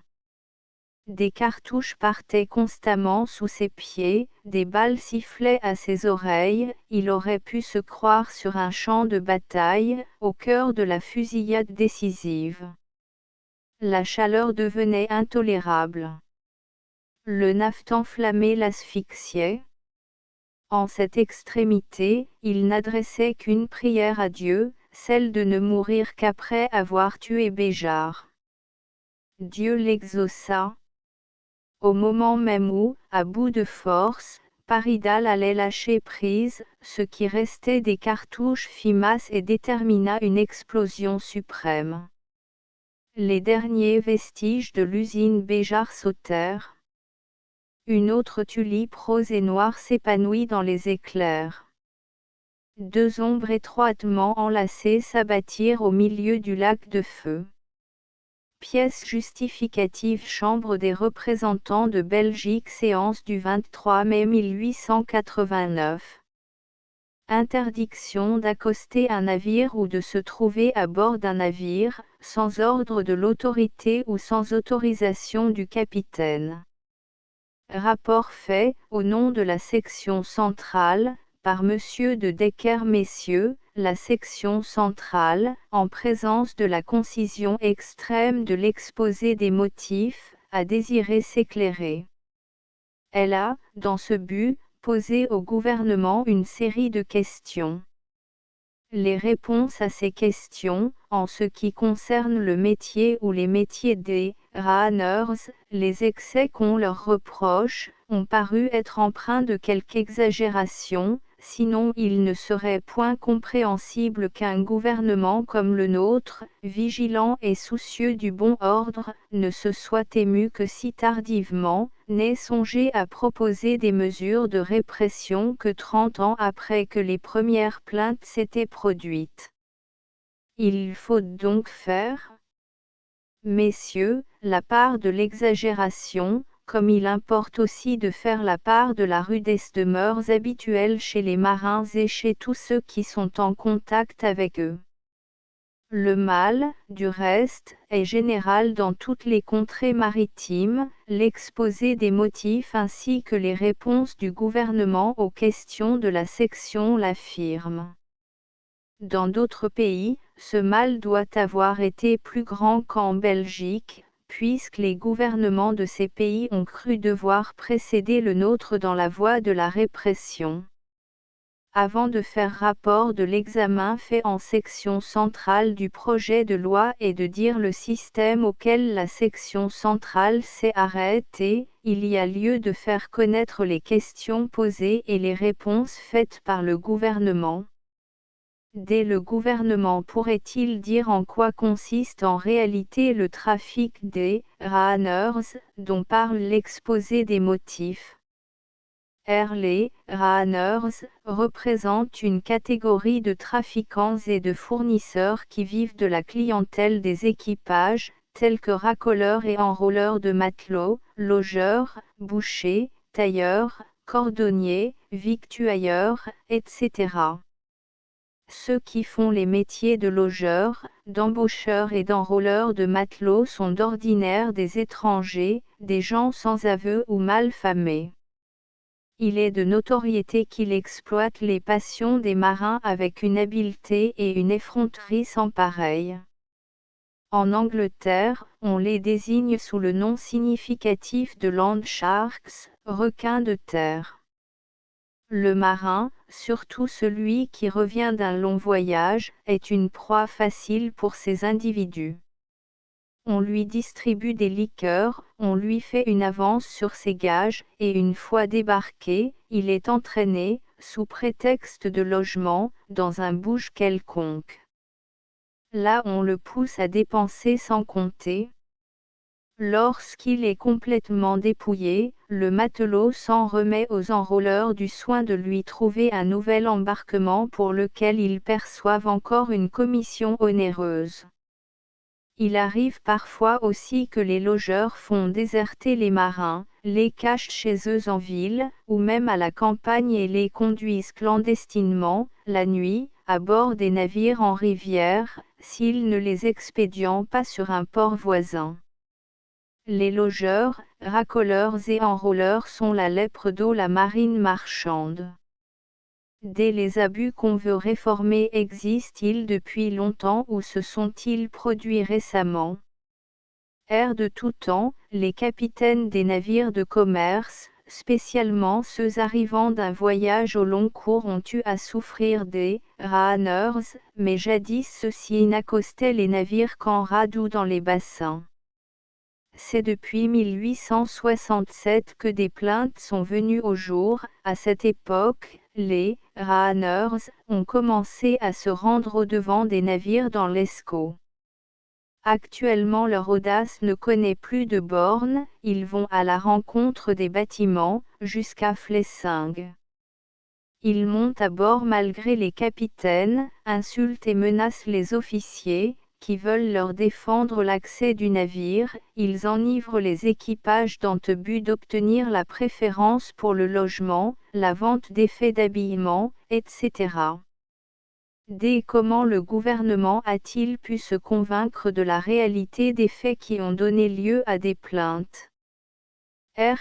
Des cartouches partaient constamment sous ses pieds, des balles sifflaient à ses oreilles, il aurait pu se croire sur un champ de bataille, au cœur de la fusillade décisive. La chaleur devenait intolérable. Le naphte enflammé l'asphyxiait. En cette extrémité, il n'adressait qu'une prière à Dieu, celle de ne mourir qu'après avoir tué Béjart. Dieu l'exauça. Au moment même où, à bout de force, Paridal allait lâcher prise, ce qui restait des cartouches fit masse et détermina une explosion suprême. Les derniers vestiges de l'usine Béjart sautèrent. Une autre tulipe rose et noire s'épanouit dans les éclairs. Deux ombres étroitement enlacées s'abattirent au milieu du lac de feu. Pièce justificative Chambre des représentants de Belgique séance du 23 mai 1889. Interdiction d'accoster un navire ou de se trouver à bord d'un navire, sans ordre de l'autorité ou sans autorisation du capitaine. Rapport fait, au nom de la section centrale, par Monsieur de Decker. Messieurs, la section centrale, en présence de la concision extrême de l'exposé des motifs, a désiré s'éclairer. Elle a, dans ce but, posé au gouvernement une série de questions. Les réponses à ces questions, en ce qui concerne le métier ou les métiers des Rahaners, les excès qu'on leur reproche, ont paru être empreints de quelque exagération, sinon il ne serait point compréhensible qu'un gouvernement comme le nôtre, vigilant et soucieux du bon ordre, ne se soit ému que si tardivement, n'ait songé à proposer des mesures de répression que 30 ans après que les premières plaintes s'étaient produites. Il faut donc faire, messieurs, la part de l'exagération, comme il importe aussi de faire la part de la rudesse de mœurs habituelle chez les marins et chez tous ceux qui sont en contact avec eux. Le mal, du reste, est général dans toutes les contrées maritimes, l'exposé des motifs ainsi que les réponses du gouvernement aux questions de la section l'affirment. Dans d'autres pays, ce mal doit avoir été plus grand qu'en Belgique, puisque les gouvernements de ces pays ont cru devoir précéder le nôtre dans la voie de la répression. Avant de faire rapport de l'examen fait en section centrale du projet de loi et de dire le système auquel la section centrale s'est arrêtée, il y a lieu de faire connaître les questions posées et les réponses faites par le gouvernement. Dès le gouvernement pourrait-il dire en quoi consiste en réalité le trafic des Rahaners, dont parle l'exposé des motifs. Les Rahaners représentent une catégorie de trafiquants et de fournisseurs qui vivent de la clientèle des équipages, tels que racoleurs et enrôleurs de matelots, logeurs, bouchers, tailleurs, cordonniers, victuailleurs, etc. Ceux qui font les métiers de logeurs, d'embaucheurs et d'enrôleurs de matelots sont d'ordinaire des étrangers, des gens sans aveu ou mal famés. Il est de notoriété qu'il exploite les passions des marins avec une habileté et une effronterie sans pareille. En Angleterre, on les désigne sous le nom significatif de land sharks, requins de terre. Le marin, surtout celui qui revient d'un long voyage, est une proie facile pour ces individus. On lui distribue des liqueurs, on lui fait une avance sur ses gages, et une fois débarqué, il est entraîné, sous prétexte de logement, dans un bouge quelconque. Là on le pousse à dépenser sans compter. Lorsqu'il est complètement dépouillé, le matelot s'en remet aux enrôleurs du soin de lui trouver un nouvel embarquement pour lequel ils perçoivent encore une commission onéreuse. Il arrive parfois aussi que les logeurs font déserter les marins, les cachent chez eux en ville, ou même à la campagne et les conduisent clandestinement, la nuit, à bord des navires en rivière, s'ils ne les expédient pas sur un port voisin. Les logeurs, racoleurs et enrôleurs sont la lèpre d'eau la marine marchande. Dès les abus qu'on veut réformer existent-ils depuis longtemps ou se sont-ils produits récemment? De tout temps, les capitaines des navires de commerce, spécialement ceux arrivant d'un voyage au long cours ont eu à souffrir des « rahaneurs », mais jadis ceux-ci n'accostaient les navires qu'en rade ou dans les bassins. C'est depuis 1867 que des plaintes sont venues au jour. À cette époque, les « rahaneurs » ont commencé à se rendre au-devant des navires dans l'Escaut. Actuellement leur audace ne connaît plus de bornes, ils vont à la rencontre des bâtiments, jusqu'à Flessingue. Ils montent à bord malgré les capitaines, insultent et menacent les officiers, qui veulent leur défendre l'accès du navire, ils enivrent les équipages dans le but d'obtenir la préférence pour le logement, la vente d'effets d'habillement, etc. Dès comment le gouvernement a-t-il pu se convaincre de la réalité des faits qui ont donné lieu à des plaintes?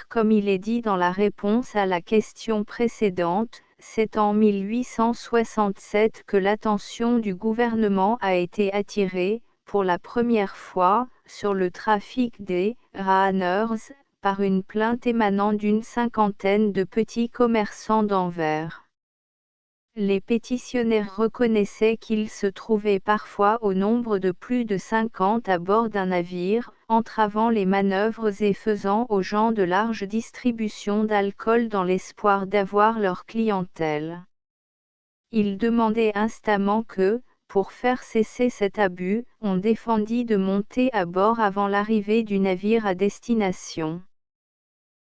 Comme il est dit dans la réponse à la question précédente, c'est en 1867 que l'attention du gouvernement a été attirée, pour la première fois, sur le trafic des « rahaneurs » par une plainte émanant d'une cinquantaine de petits commerçants d'Anvers. Les pétitionnaires reconnaissaient qu'ils se trouvaient parfois au nombre de plus de 50 à bord d'un navire, entravant les manœuvres et faisant aux gens de larges distributions d'alcool dans l'espoir d'avoir leur clientèle. Ils demandaient instamment que, pour faire cesser cet abus, on défendît de monter à bord avant l'arrivée du navire à destination.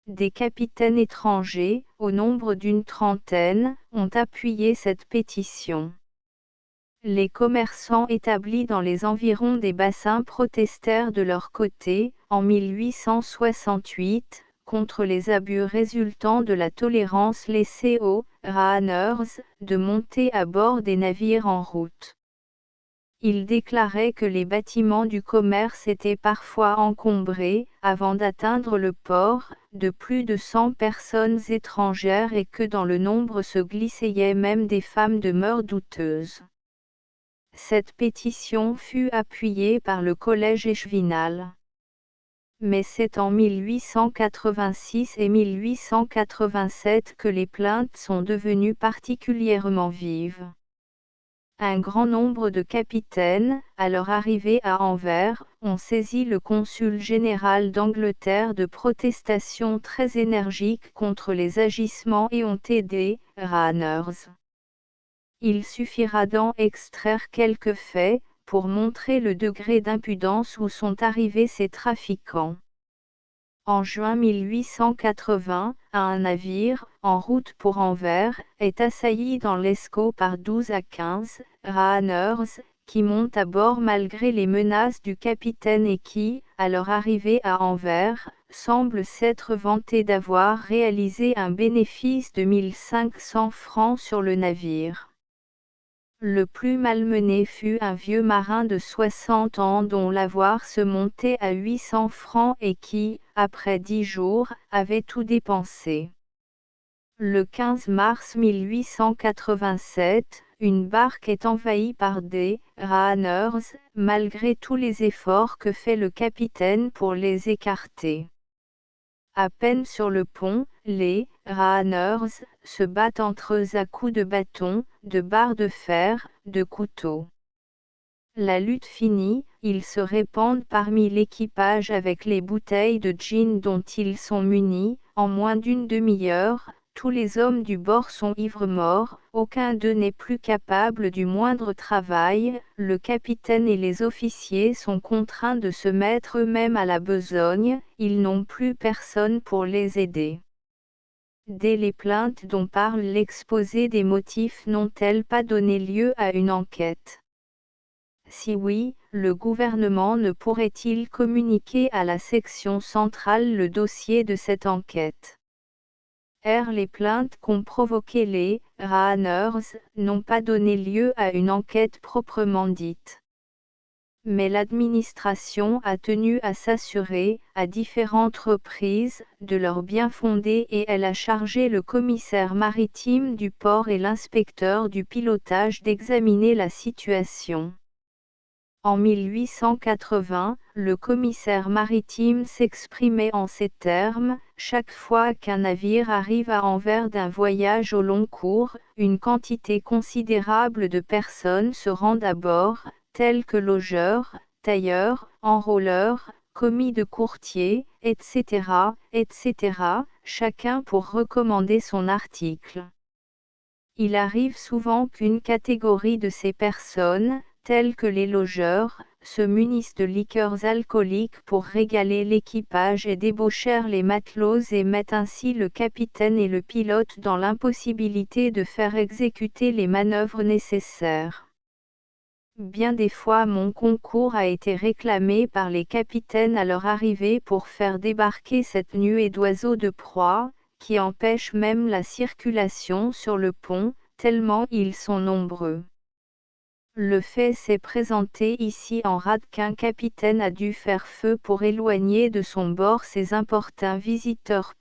Des capitaines étrangers, au nombre d'une trentaine, ont appuyé cette pétition. Les commerçants établis dans les environs des bassins protestèrent de leur côté, en 1868, contre les abus résultant de la tolérance laissée aux « rahaneurs » de monter à bord des navires en route. Il déclarait que les bâtiments du commerce étaient parfois encombrés, avant d'atteindre le port, de plus de 100 personnes étrangères et que dans le nombre se glissaient même des femmes de mœurs douteuses. Cette pétition fut appuyée par le collège échevinal. Mais c'est en 1886 et 1887 que les plaintes sont devenues particulièrement vives. Un grand nombre de capitaines, à leur arrivée à Anvers, ont saisi le consul général d'Angleterre de protestations très énergiques contre les agissements et ont aidé « rahaneurs ». Il suffira d'en extraire quelques faits, pour montrer le degré d'impudence où sont arrivés ces trafiquants. En juin 1880, un navire, en route pour Anvers, est assailli dans l'Escaut par 12 à 15 « rahaneurs » qui montent à bord malgré les menaces du capitaine et qui, à leur arrivée à Anvers, semblent s'être vantés d'avoir réalisé un bénéfice de 1500 francs sur le navire. Le plus malmené fut un vieux marin de 60 ans dont l'avoir se montait à 800 francs et qui, après 10 jours, avait tout dépensé. Le 15 mars 1887, une barque est envahie par des « rahaneurs » malgré tous les efforts que fait le capitaine pour les écarter. À peine sur le pont, les « rahaneurs » se battent entre eux à coups de bâton, de barres de fer, de couteaux. La lutte finie, ils se répandent parmi l'équipage avec les bouteilles de gin dont ils sont munis. En moins d'une demi-heure, tous les hommes du bord sont ivres-morts, aucun d'eux n'est plus capable du moindre travail, le capitaine et les officiers sont contraints de se mettre eux-mêmes à la besogne, ils n'ont plus personne pour les aider. Dès les plaintes dont parle l'exposé des motifs n'ont-elles pas donné lieu à une enquête? Si oui, le gouvernement ne pourrait-il communiquer à la section centrale le dossier de cette enquête? Les plaintes qu'ont provoquées les « Rahaners » n'ont pas donné lieu à une enquête proprement dite. Mais l'administration a tenu à s'assurer, à différentes reprises, de leur bien-fondé et elle a chargé le commissaire maritime du port et l'inspecteur du pilotage d'examiner la situation. En 1880, le commissaire maritime s'exprimait en ces termes: « Chaque fois qu'un navire arrive à Anvers d'un voyage au long cours, une quantité considérable de personnes se rendent à bord, tels que logeurs, tailleurs, enrôleurs, commis de courtiers, etc., etc., chacun pour recommander son article. Il arrive souvent qu'une catégorie de ces personnes, tels que les logeurs, se munissent de liqueurs alcooliques pour régaler l'équipage et débauchèrent les matelots et mettent ainsi le capitaine et le pilote dans l'impossibilité de faire exécuter les manœuvres nécessaires. Bien des fois mon concours a été réclamé par les capitaines à leur arrivée pour faire débarquer cette nuée d'oiseaux de proie, qui empêchent même la circulation sur le pont, tellement ils sont nombreux. Le fait s'est présenté ici en rade qu'un capitaine a dû faire feu pour éloigner de son bord ces importuns visiteurs.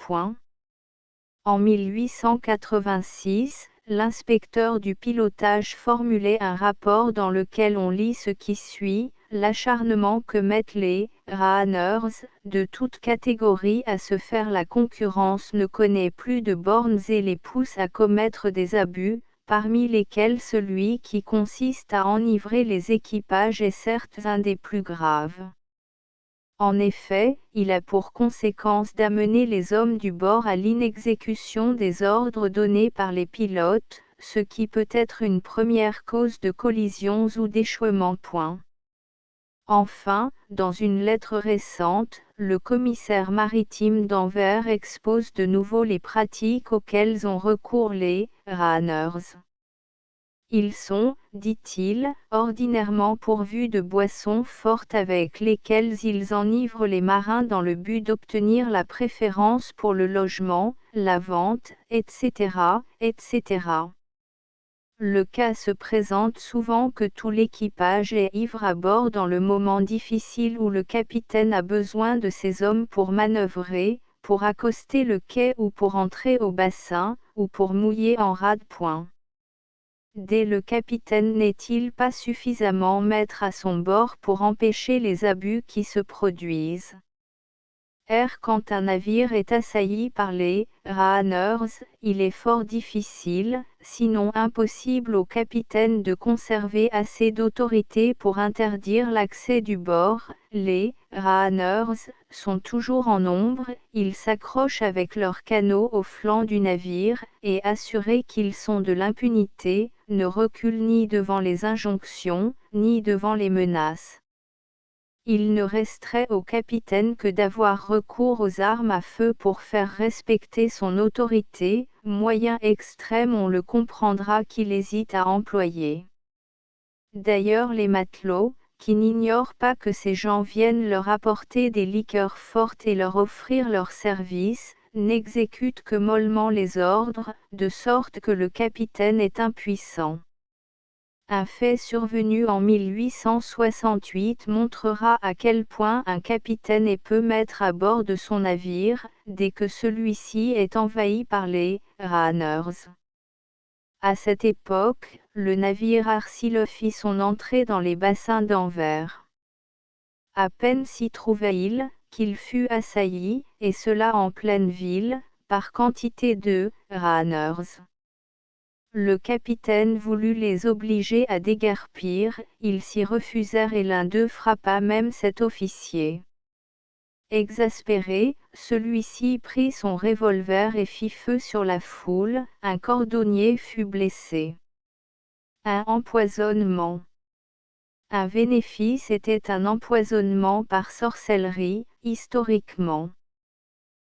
En 1886, l'inspecteur du pilotage formulait un rapport dans lequel on lit ce qui suit: l'acharnement que mettent les « Rahaners » de toute catégorie à se faire la concurrence ne connaît plus de bornes et les pousse à commettre des abus, parmi lesquels celui qui consiste à enivrer les équipages est certes un des plus graves. En effet, il a pour conséquence d'amener les hommes du bord à l'inexécution des ordres donnés par les pilotes, ce qui peut être une première cause de collisions ou d'échouements. Enfin, dans une lettre récente, le commissaire maritime d'Anvers expose de nouveau les pratiques auxquelles ont recours les « Rahaners ». Ils sont, dit-il, ordinairement pourvus de boissons fortes avec lesquelles ils enivrent les marins dans le but d'obtenir la préférence pour le logement, la vente, etc., etc. Le cas se présente souvent que tout l'équipage est ivre à bord dans le moment difficile où le capitaine a besoin de ses hommes pour manœuvrer, pour accoster le quai ou pour entrer au bassin, ou pour mouiller en rade. Dès le capitaine n'est-il pas suffisamment maître à son bord pour empêcher les abus qui se produisent? Quand un navire est assailli par les « Rahaners », il est fort difficile, sinon impossible au capitaine de conserver assez d'autorité pour interdire l'accès du bord. Les « Rahaners » sont toujours en nombre, ils s'accrochent avec leurs canots au flanc du navire, et assurés qu'ils sont de l'impunité, ne reculent ni devant les injonctions, ni devant les menaces. Il ne resterait au capitaine que d'avoir recours aux armes à feu pour faire respecter son autorité, moyen extrême on le comprendra qu'il hésite à employer. D'ailleurs les matelots, qui n'ignorent pas que ces gens viennent leur apporter des liqueurs fortes et leur offrir leurs services, n'exécutent que mollement les ordres, de sorte que le capitaine est impuissant. Un fait survenu en 1868 montrera à quel point un capitaine est peu maître à bord de son navire, dès que celui-ci est envahi par les « Rahaners ». À cette époque, le navire Arcile fit son entrée dans les bassins d'Anvers. À peine s'y trouvait-il, qu'il fut assailli, et cela en pleine ville, par quantité de runners. Le capitaine voulut les obliger à déguerpir, ils s'y refusèrent et l'un d'eux frappa même cet officier. Exaspéré, celui-ci prit son revolver et fit feu sur la foule, un cordonnier fut blessé. Un empoisonnement. Un bénéfice était un empoisonnement par sorcellerie, historiquement.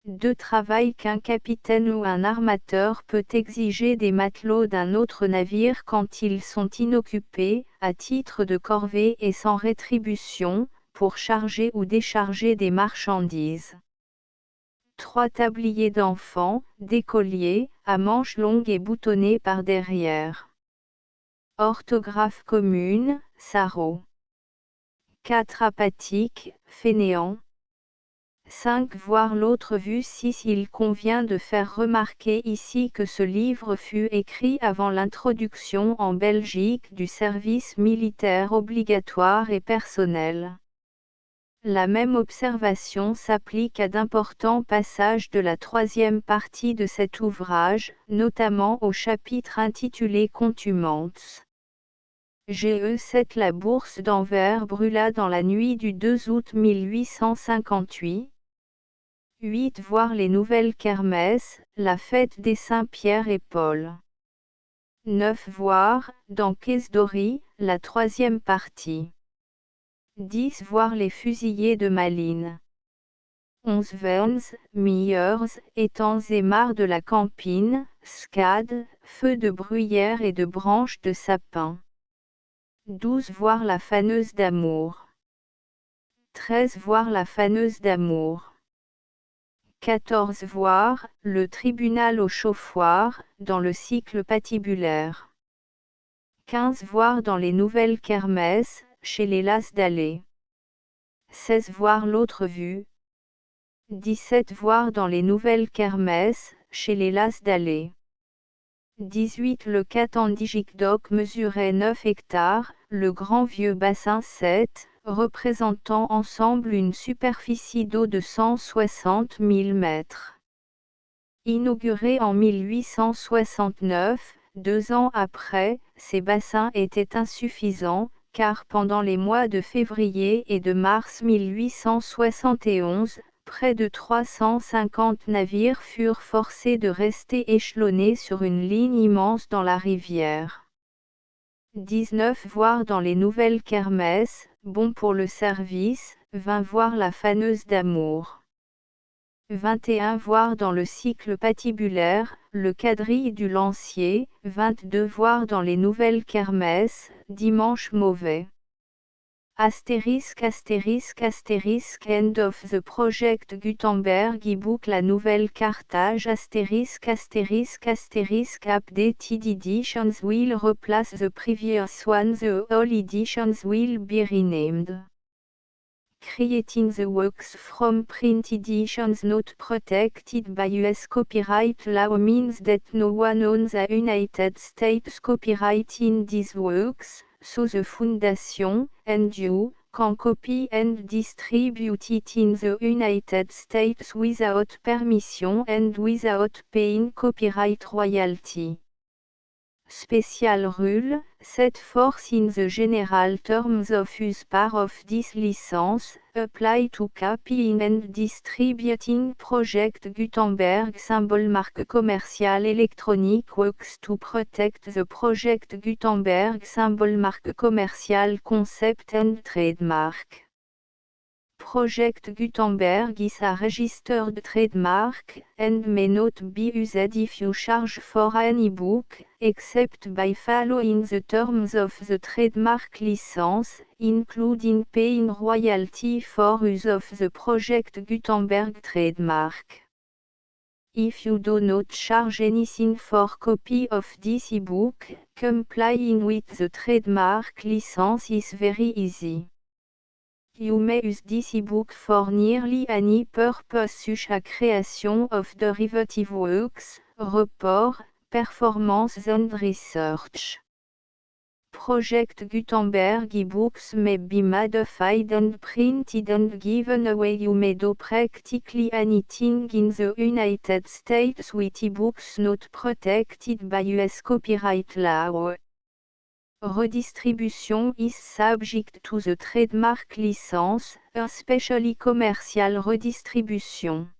De travail qu'un capitaine ou un armateur peut exiger des matelots d'un autre navire quand ils sont inoccupés, à titre de corvée et sans rétribution, pour charger ou décharger des marchandises. 3 tabliers d'enfants, d'écoliers, à manches longues et boutonnés par derrière. Orthographe commune, Sarro. 4 apathiques, fainéants. 5 Voir l'autre vue 6 Il convient de faire remarquer ici que ce livre fut écrit avant l'introduction en Belgique du service militaire obligatoire et personnel. La même observation s'applique à d'importants passages de la 3e partie de cet ouvrage, notamment au chapitre intitulé Contumace. GE 7 La bourse d'Anvers brûla dans la nuit du 2 août 1858. 8 Voir les nouvelles kermesses, la fête des Saint-Pierre et Paul. 9 Voir, dans Quesdory, la 3e partie. 10 Voir les fusillés de Malines. 11 Verns, Miers, étangs et mares de la Campine, Scade, feux de bruyère et de branches de sapin. 12 Voir la faneuse d'amour. 13 Voir la faneuse d'amour. 14 Voir, le tribunal au chauffoir, dans le cycle patibulaire. 15 Voir dans les nouvelles kermesses, chez les Las d'Allée. 16 Voir l'autre vue. 17 Voir dans les nouvelles kermesses, chez les Las d'Allée. 18 Le Catandigic-Doc mesurait 9 hectares, le grand vieux bassin 7, représentant ensemble une superficie d'eau de 160 000 mètres. Inauguré en 1869, 2 ans après, ces bassins étaient insuffisants, car pendant les mois de février et de mars 1871, près de 350 navires furent forcés de rester échelonnés sur une ligne immense dans la rivière. 19 Voir dans les nouvelles kermesses, bon pour le service, 20 Voir la faneuse d'amour. 21 Voir dans le cycle patibulaire, le quadrille du lancier, 22 Voir dans les nouvelles kermesses, dimanche mauvais. Astérisque astérisque astérisque End of the Project Gutenberg ebook La Nouvelle Carthage astérisque astérisque astérisque Updated editions will replace the previous one. The all editions will be renamed. Creating the works from print editions not protected by US copyright law means that no one owns the United States copyright in these works, so the Foundation, and you, can copy and distribute it in the United States without permission and without paying copyright royalty. Special rule, set forth in the general terms of use part of this license, apply to copying and distributing Project Gutenberg symbol marque commercial electronic works to protect the Project Gutenberg symbol marque commercial concept and trademark. Project Gutenberg is a registered trademark, and may not be used if you charge for an e-book, except by following the terms of the trademark license, including paying royalty for use of the Project Gutenberg trademark. If you do not charge anything for copy of this e-book, complying with the trademark license is very easy. You may use this ebook for nearly any purpose such as creation of derivative works, report, performance and research. Project Gutenberg e-books may be modified and printed and given away. You may do practically anything in the United States with e-books not protected by US copyright law. Redistribution is subject to the trademark license, especially commercial redistribution.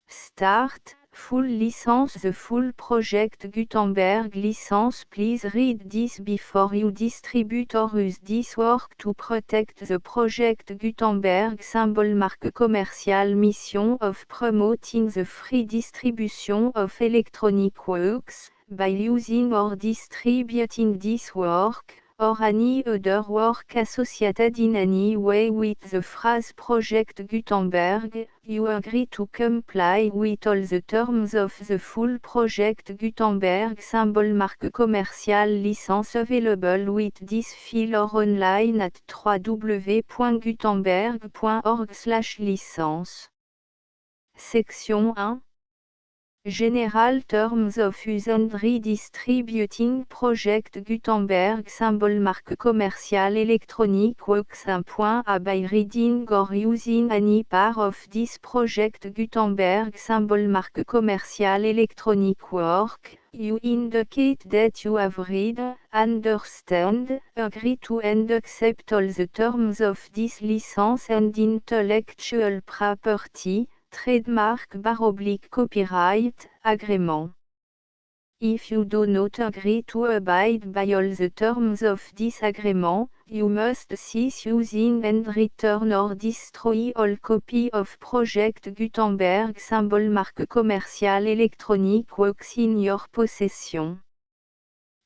Start, full license. The full Project Gutenberg license. Please read this before you distribute or use this work to protect the Project Gutenberg symbol marque commercial mission of promoting the free distribution of electronic works, by using or distributing this work, or any other work associated in any way with the phrase Project Gutenberg. You agree to comply with all the terms of the full Project Gutenberg symbol marque commercial license available with this file or online at www.gutenberg.org/licence. Section 1. General Terms of Use and Redistributing Project Gutenberg symbol marque commercial electronic works. 1.a By reading or using any part of this Project Gutenberg symbol marque commercial electronic work, you indicate that you have read, understand, agree to and accept all the terms of this license and intellectual property, trademark / copyright, agreement. If you do not agree to abide by all the terms of this agreement, you must cease using and return or destroy all copy of Project Gutenberg symbol marque commercial electronic works in your possession.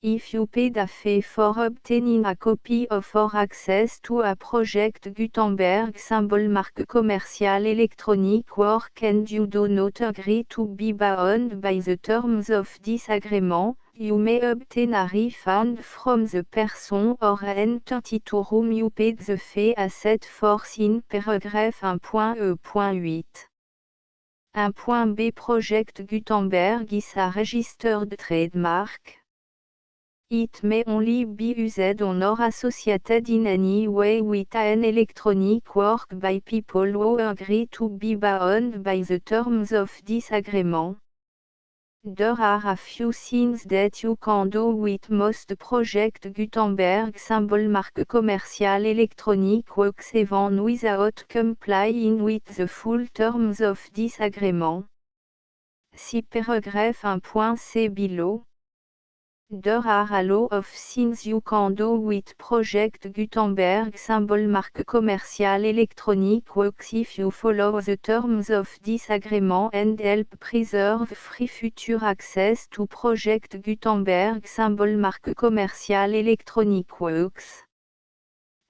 If you paid a fee for obtaining a copy of or access to a Project Gutenberg symbol marque commercial electronic work and you do not agree to be bound by the terms of this agreement, you may obtain a refund from the person or entity to whom you paid the fee as set forth in paragraph 1.e.8. 1.b Project Gutenberg is a registered trademark. It may only be used on or associated in any way with an electronic work by people who agree to be bound by the terms of this agreement. There are a few things that you can do with most Project Gutenberg symbol marque commercial electronic works even without complying with the full terms of this agreement. See paragraph 1.c below. There are a lot of things you can do with Project Gutenberg symbol marque commercial electronic works if you follow the terms of this agreement and help preserve free future access to Project Gutenberg symbol marque commercial electronic works.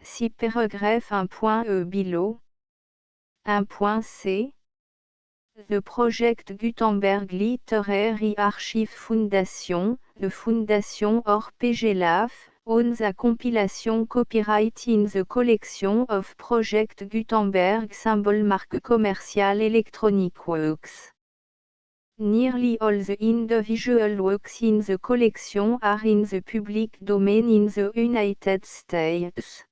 See paragraph 1.e below. 1.c The Project Gutenberg Literary Archive Foundation, the Foundation or PGLAF, owns a compilation copyright in the collection of Project Gutenberg symbol marque commercial electronic works. Nearly all the individual works in the collection are in the public domain in the United States.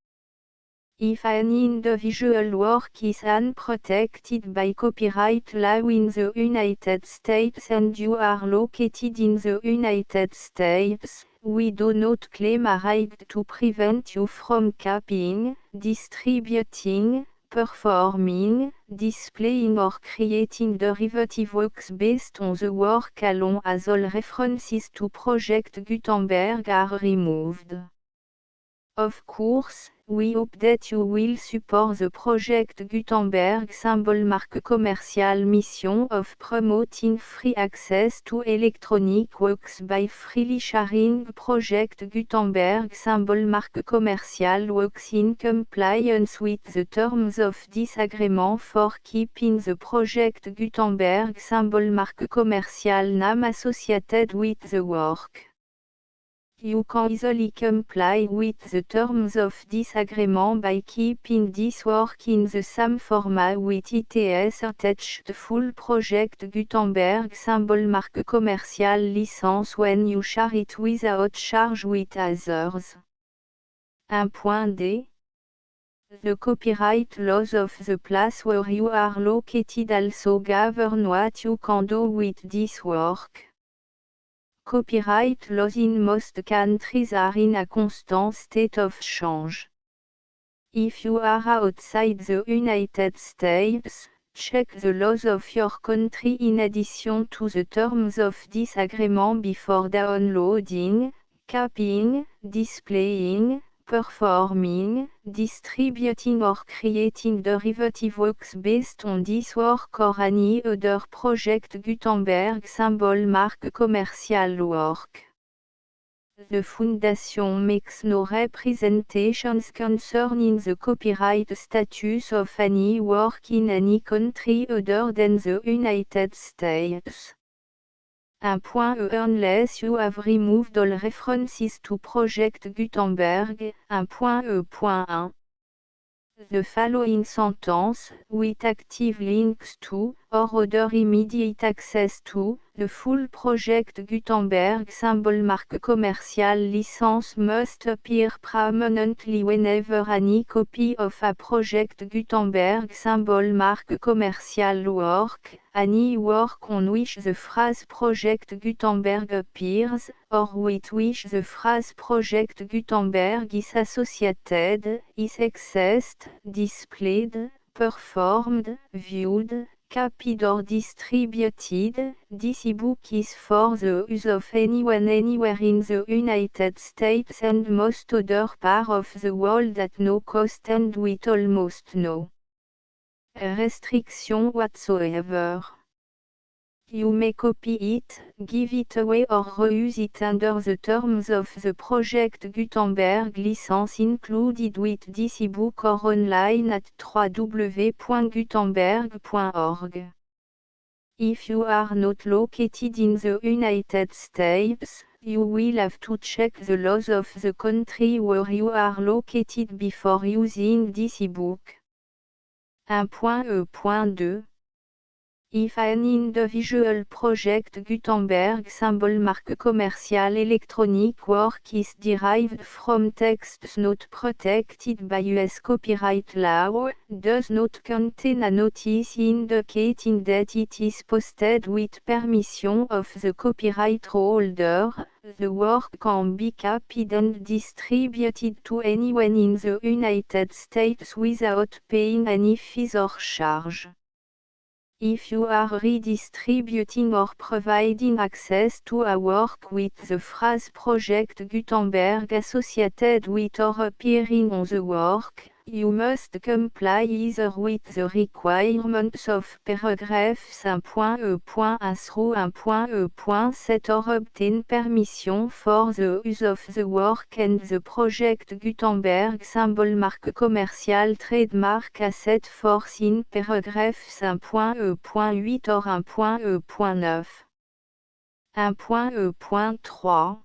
If an individual work is unprotected by copyright law in the United States and you are located in the United States, we do not claim a right to prevent you from copying, distributing, performing, displaying or creating derivative works based on the work alone as all references to Project Gutenberg are removed. Of course, we hope that you will support the Project Gutenberg symbol marque commercial mission of promoting free access to electronic works by freely sharing Project Gutenberg symbol marque commercial works in compliance with the terms of this agreement for keeping the Project Gutenberg symbol marque commercial name associated with the work. You can easily comply with the terms of this agreement by keeping this work in the same format with its attached full Project Gutenberg symbol marque commercial license when you share it without charge with others. 1.d. The copyright laws of the place where you are located also govern what you can do with this work. Copyright laws in most countries are in a constant state of change. If you are outside the United States, check the laws of your country in addition to the terms of this agreement before downloading, copying, displaying, performing, distributing or creating derivative works based on this work or any other project Gutenberg symbol mark commercial work. The Foundation makes no representations concerning the copyright status of any work in any country other than the United States. 1.e Unless you have removed all references to Project Gutenberg. 1.e.1. The following sentence, with active links to, or other immediate access to, the full Project Gutenberg symbol mark commercial license must appear prominently whenever any copy of a Project Gutenberg symbol mark commercial work, any work on which the phrase Project Gutenberg appears, or with which the phrase Project Gutenberg is associated, is accessed, displayed, performed, viewed, copied or distributed. This ebook is for the use of anyone anywhere in the United States and most other parts of the world at no cost and with almost no restriction whatsoever. You may copy it, give it away or reuse it under the terms of the Project Gutenberg license included with this ebook or online at www.gutenberg.org. If you are not located in the United States, you will have to check the laws of the country where you are located before using this ebook. 1.e.2. If an individual Project Gutenberg symbol mark commercial electronic work is derived from texts not protected by US copyright law, does not contain a notice indicating that it is posted with permission of the copyright holder, the work can be copied and distributed to anyone in the United States without paying any fees or charge. If you are redistributing or providing access to a work with the phrase Project Gutenberg associated with or appearing on the work, you must comply either with the requirements of paragraphs 1.e.1 through 1.e.7 or obtain permission for the use of the work and the Project Gutenberg symbol mark commercial trademark as set forth in paragraphs 1.e.8 or 1.e.9. 1.e.3.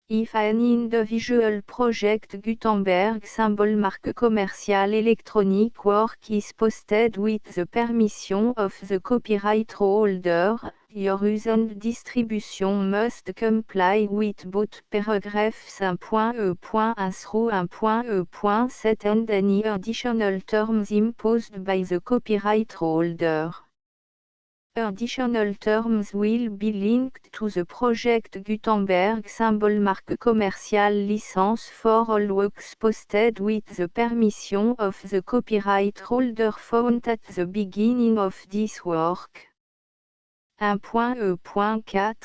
If an individual Project Gutenberg symbol mark commercial electronic work is posted with the permission of the copyright holder, your use and distribution must comply with both paragraphs 1.e.1 through 1.e.7 and any additional terms imposed by the copyright holder. Additional terms will be linked to the Project Gutenberg symbol mark commercial license for all works posted with the permission of the copyright holder found at the beginning of this work. 1.e.4.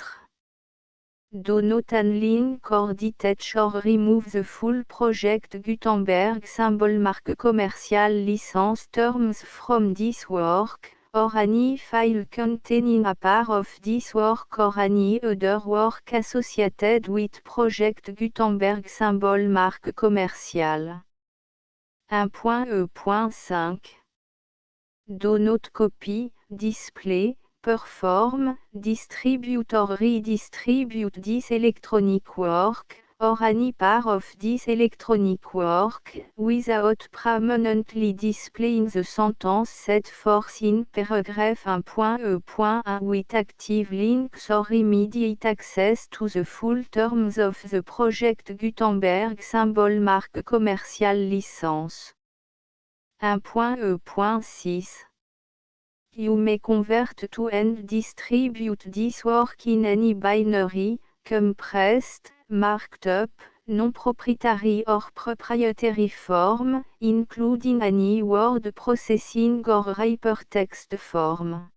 Do not unlink or detach or remove the full Project Gutenberg symbol mark commercial license terms from this work, or any file containing a part of this work or any other work associated with Project Gutenberg symbol mark commercial. 1.e.5. Do not copy, display, perform, distribute or redistribute this electronic work, or any part of this electronic work, without permanently displaying the sentence set forth in paragraph 1.e.1 with active links or immediate access to the full terms of the project Gutenberg symbol marque commerciale licence. 1.e.6 You may convert to and distribute this work in any binary, compressed, marked up, non-proprietary or proprietary form, including any word processing or hypertext form.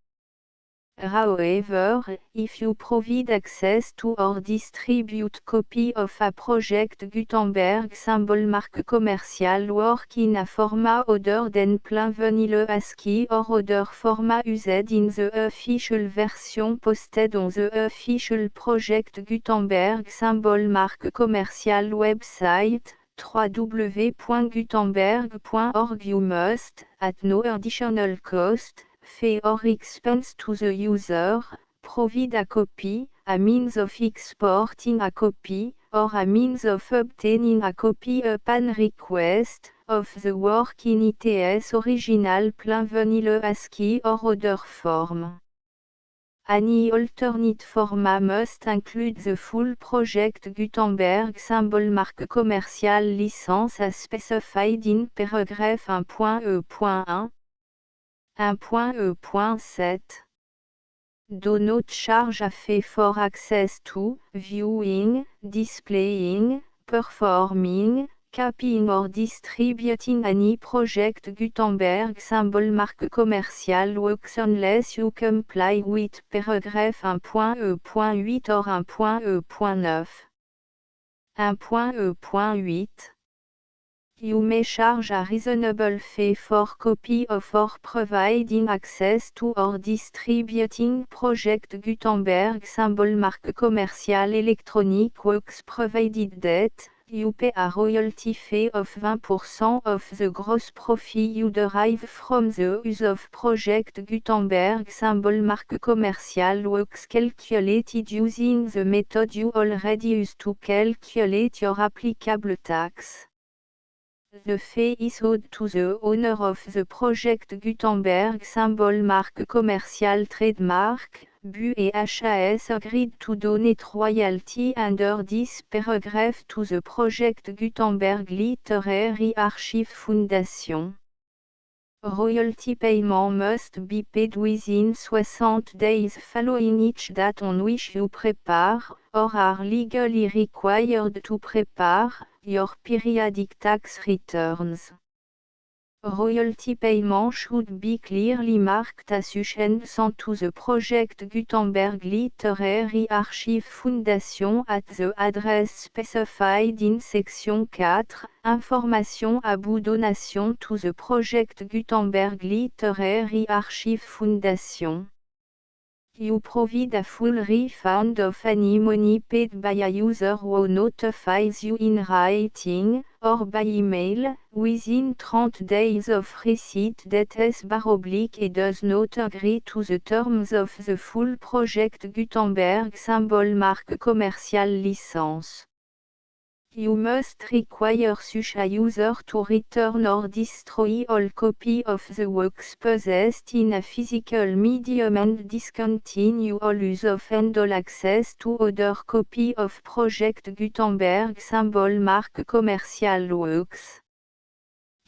However, if you provide access to or distribute copy of a project Gutenberg symbol marque commerciale work in a format other than plain vanilla ASCII or other format used in the official version posted on the official project Gutenberg symbol marque commerciale website, www.gutenberg.org you must, at no additional cost, fee or expense to the user, provide a copy, a means of exporting a copy, or a means of obtaining a copy upon request, of the work in its original plain vanilla ASCII or other form. Any alternate format must include the full project Gutenberg symbol marque commerciale licence as specified in paragraph 1.e.1. 1.e.7 Do not charge a fee for access to, viewing, displaying, performing, copying or distributing any project Gutenberg symbol marque commerciale works unless you comply with paragraph 1.e.8 or 1.e.9. 1.e.8 You may charge a reasonable fee for copy of or providing access to or distributing project Gutenberg symbol marque commerciale electronic works provided that you pay a royalty fee of 20% of the gross profit you derive from the use of project Gutenberg symbol marque commerciale works calculated using the method you already use to calculate your applicable tax. The fee is owed to the owner of the project Gutenberg symbol marque commerciale trademark, BU et HAS agreed to donate royalty under this paragraph to the project Gutenberg Literary Archive Foundation. Royalty payment must be paid within 60 days following each date on which you prepare, or are legally required to prepare, your periodic tax returns. Royalty payment should be clearly marked association to the project Gutenberg Literary Archive Foundation at the address specified in section 4, Information about donation to the project Gutenberg Literary Archive Foundation. You provide a full refund of any money paid by a user who notifies you in writing, or by email, within 30 days of receipt that et does not agree to the terms of the full project Gutenberg symbol marque commerciale licence. You must require such a user to return or destroy all copy of the works possessed in a physical medium and discontinue all use of and all access to other copy of project Gutenberg symbol marque commerciale works.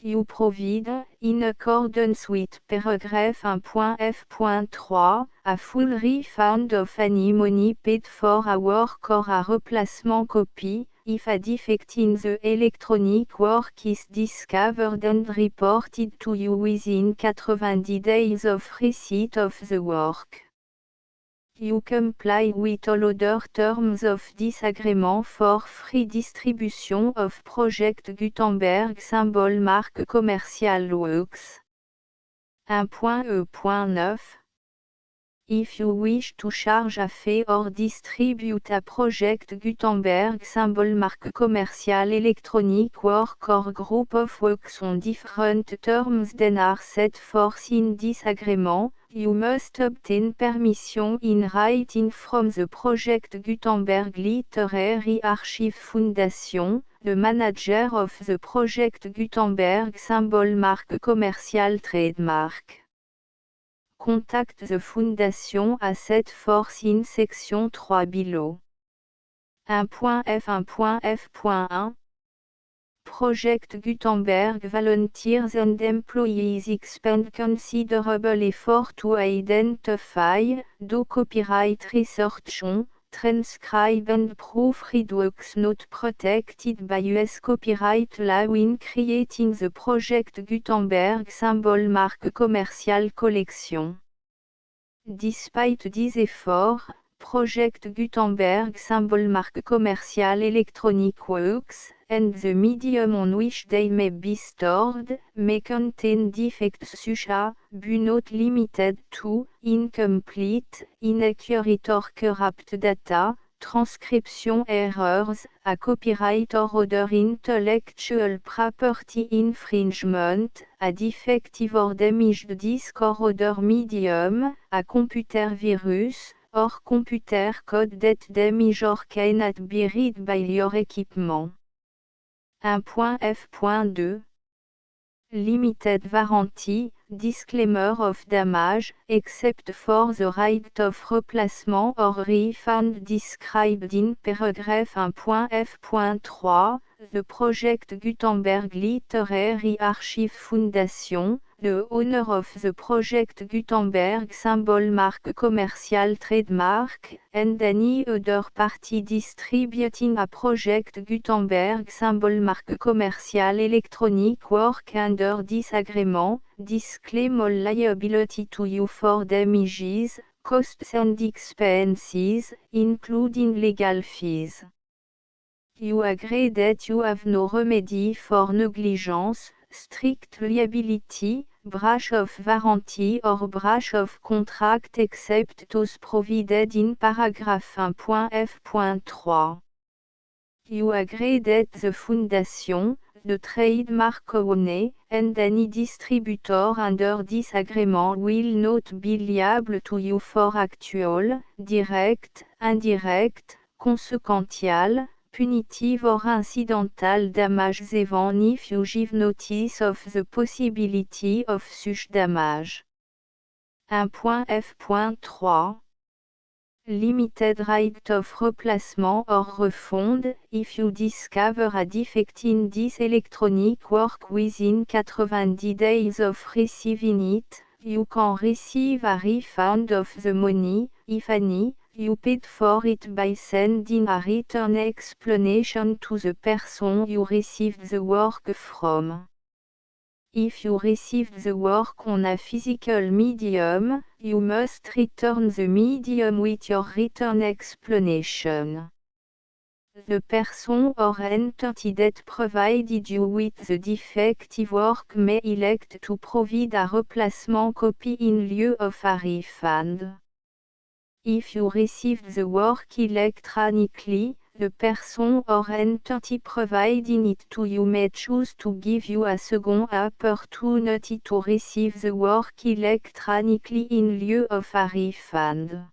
You provide, in accordance with paragraph 1.f.3, a full refund of any money paid for a work or a replacement copy, if a defect in the electronic work is discovered and reported to you within 90 days of receipt of the work. You comply with all other terms of this agreement for free distribution of project Gutenberg symbol marque commerciale works. 1.e.9 If you wish to charge a fee or distribute a project Gutenberg symbol marque commerciale electronic work or group of works on different terms than are set forth in this agreement, you must obtain permission in writing from the Project Gutenberg Literary Archive Foundation, the manager of the Project Gutenberg symbol marque commercial trademark. Contact the Fondation à cette force in section 3 below. 1.f1.f.1 Project Gutenberg volunteers and employees expend considerable effort to identify, do copyright research on, transcribe and proofread works not protected by US copyright law in creating the Project Gutenberg symbol marque commercial collection. Despite these efforts, Project Gutenberg symbol marque commercial electronic works, and the medium on which they may be stored, may contain defects such as, but not limited to, incomplete, inaccurate or corrupt data, transcription errors, a copyright or other intellectual property infringement, a defective or damaged disk or other medium, a computer virus, or computer code that damage or cannot be read by your equipment. 1.f.2 Limited warranty, disclaimer of damage, except for the right of replacement or refund described in paragraph 1.f.3, the Project Gutenberg Literary Archive Foundation, the owner of the Project Gutenberg symbol marque commercial trademark, and any other party distributing a Project Gutenberg symbol marque commercial electronic work under this agreement, disclaim all liability to you for damages, costs and expenses, including legal fees. You agree that you have no remedy for negligence, strict liability, breach of warranty or breach of contract except those provided in paragraph 1.f.3. You agree that the Foundation, the trademark owner, and any distributor under this agreement will not be liable to you for actual, direct, indirect, consequential, punitive or incidental damages even if you give notice of the possibility of such damage. 1.f.3 Limited right of replacement or refund, if you discover a defect in this electronic work within 90 days of receiving it, you can receive a refund of the money, if any, you paid for it by sending a written explanation to the person you received the work from. If you received the work on a physical medium, you must return the medium with your written explanation. The person or entity that provided you with the defective work may elect to provide a replacement copy in lieu of a refund. If you received the work electronically, the person or entity providing it to you may choose to give you a second opportunity to receive the work electronically in lieu of a refund.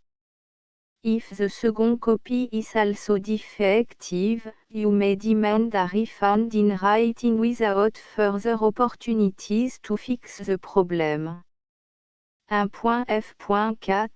If the second copy is also defective, you may demand a refund in writing without further opportunities to fix the problem. 1.f.4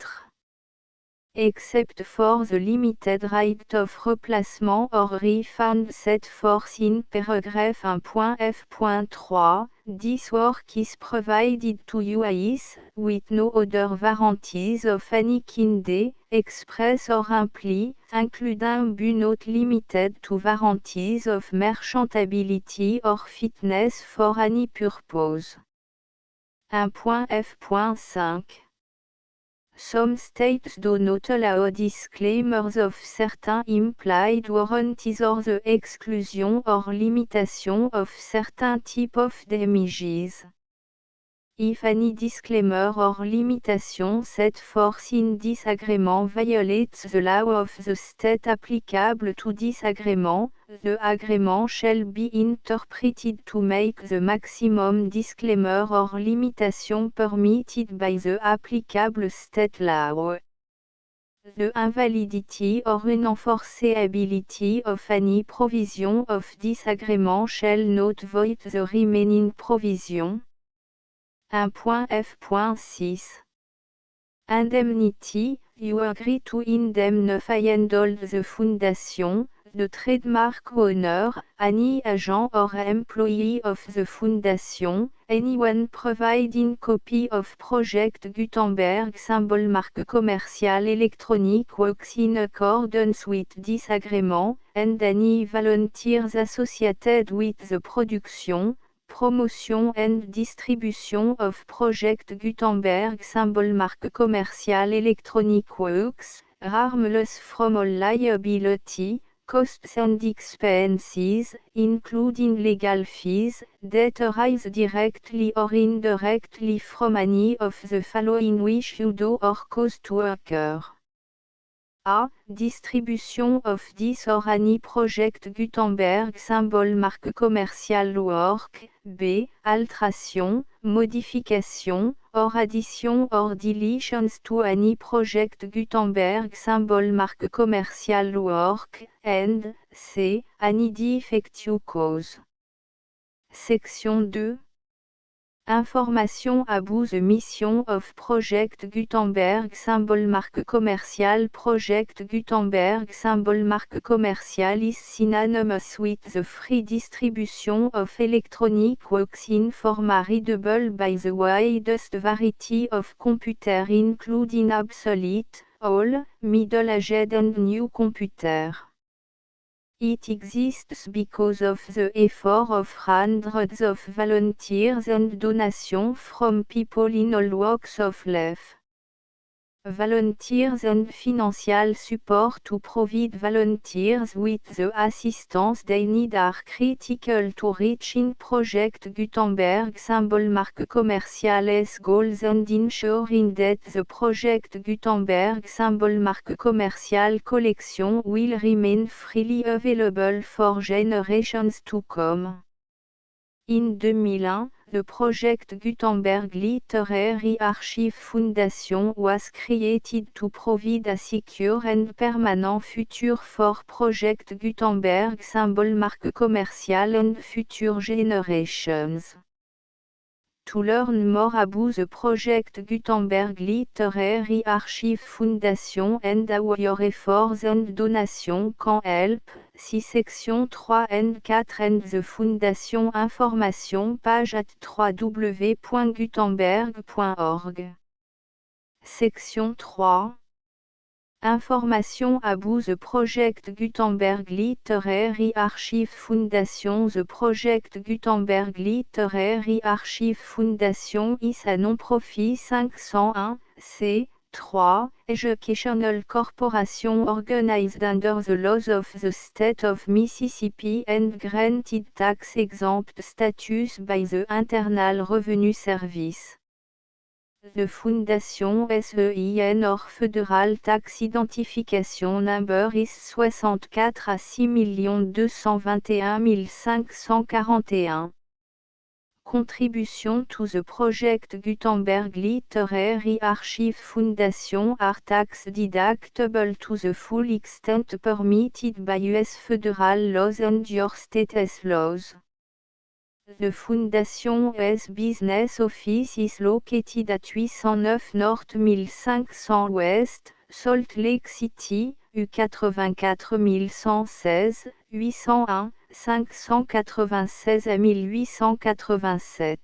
Except for the limited right of replacement or refund set forth in paragraph 1.f.3, this work is provided to you as, with no other warranties of any kind, express or implied, including but not limited to warranties of merchantability or fitness for any purpose. 1.f.5 Some states do not allow disclaimers of certain implied warranties or the exclusion or limitation of certain types of damages. If any disclaimer or limitation set forth in this agreement violates the law of the state applicable to this agreement, the agreement shall be interpreted to make the maximum disclaimer or limitation permitted by the applicable state law. The invalidity or unenforceability of any provision of this agreement shall not void the remaining provision. 1.f.6 Indemnity, you agree to indemnify and hold the foundation, the trademark owner, any agent or employee of the foundation, anyone providing copy of Project Gutenberg symbol marque commercial electronic works in accordance with this agreement, and any volunteers associated with the production, promotion and distribution of Project Gutenberg symbol marque commercial electronic works, harmless from all liability, costs and expenses, including legal fees, that arise directly or indirectly from any of the following which you do or cause to occur. A. Distribution of this or any Project Gutenberg symbol marque commercial work. B. Alteration, modification, or addition or deletions to any Project Gutenberg symbol marque commercial work. And C. Any defective cause. Section 2. Information about the mission of Project Gutenberg symbol marque commercial. Project Gutenberg symbol marque commercial is synonymous with the free distribution of electronic works in format readable by the widest variety of computers including obsolete, old, middle-aged and new computers. It exists because of the effort of hundreds of volunteers and donations from people in all walks of life. Volunteers and financial support to provide volunteers with the assistance they need are critical to reaching Project Gutenberg symbol marque commercial's goals and ensuring that the Project Gutenberg symbol marque commercial collection will remain freely available for generations to come. In 2001, the Project Gutenberg Literary Archive Foundation was created to provide a secure and permanent future for Project Gutenberg symbol marque commercial and future generations. To learn more about the Project Gutenberg Literary Archive Foundation and how your efforts and donations can help, see section 3 and 4 and the Foundation information page at www.gutenberg.org. Section 3. Information about the Project Gutenberg Literary Archive Foundation. The Project Gutenberg Literary Archive Foundation is a non-profit 501(c)(3) educational corporation organized under the laws of the state of Mississippi and granted tax-exempt status by the Internal Revenue Service. The Foundation SEIN or Federal Tax Identification Number is 64 à 6 221 541. Contribution to the Project Gutenberg Literary Archive Foundation are tax deductible to the full extent permitted by U.S. federal laws and your state's laws. The Foundation's business office is located at 809 North 1500 West, Salt Lake City, U84116, 801, 596 à 1887.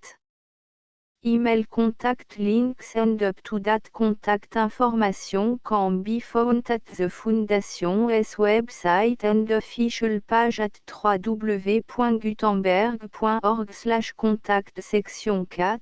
Email contact links and up-to-date contact information can be found at the Foundation's website and official page at www.gutenberg.org/contact. Section 4.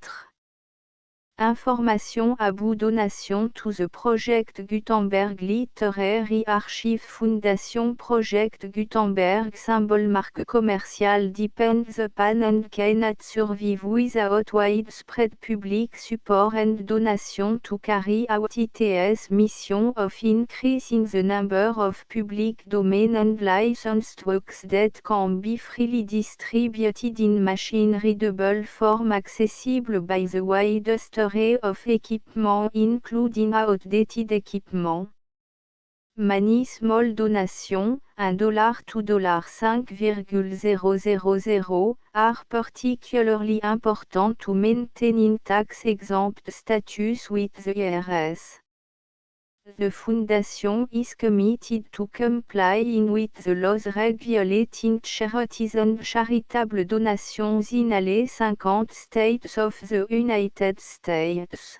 Information about donation to the Project Gutenberg Literary Archive Foundation Project Gutenberg symbol marque commerciale depends upon and cannot survive without widespread public support and donation to carry out its mission of increasing the number of public domain and licensed works that can be freely distributed in machine-readable form accessible by the widest array of equipment including outdated equipment. Many small donations, $1 to $5,000, are particularly important to maintaining tax-exempt status with the IRS. The Foundation is committed to complying with the laws regulating charities and charitable donations in all 50 states of the United States.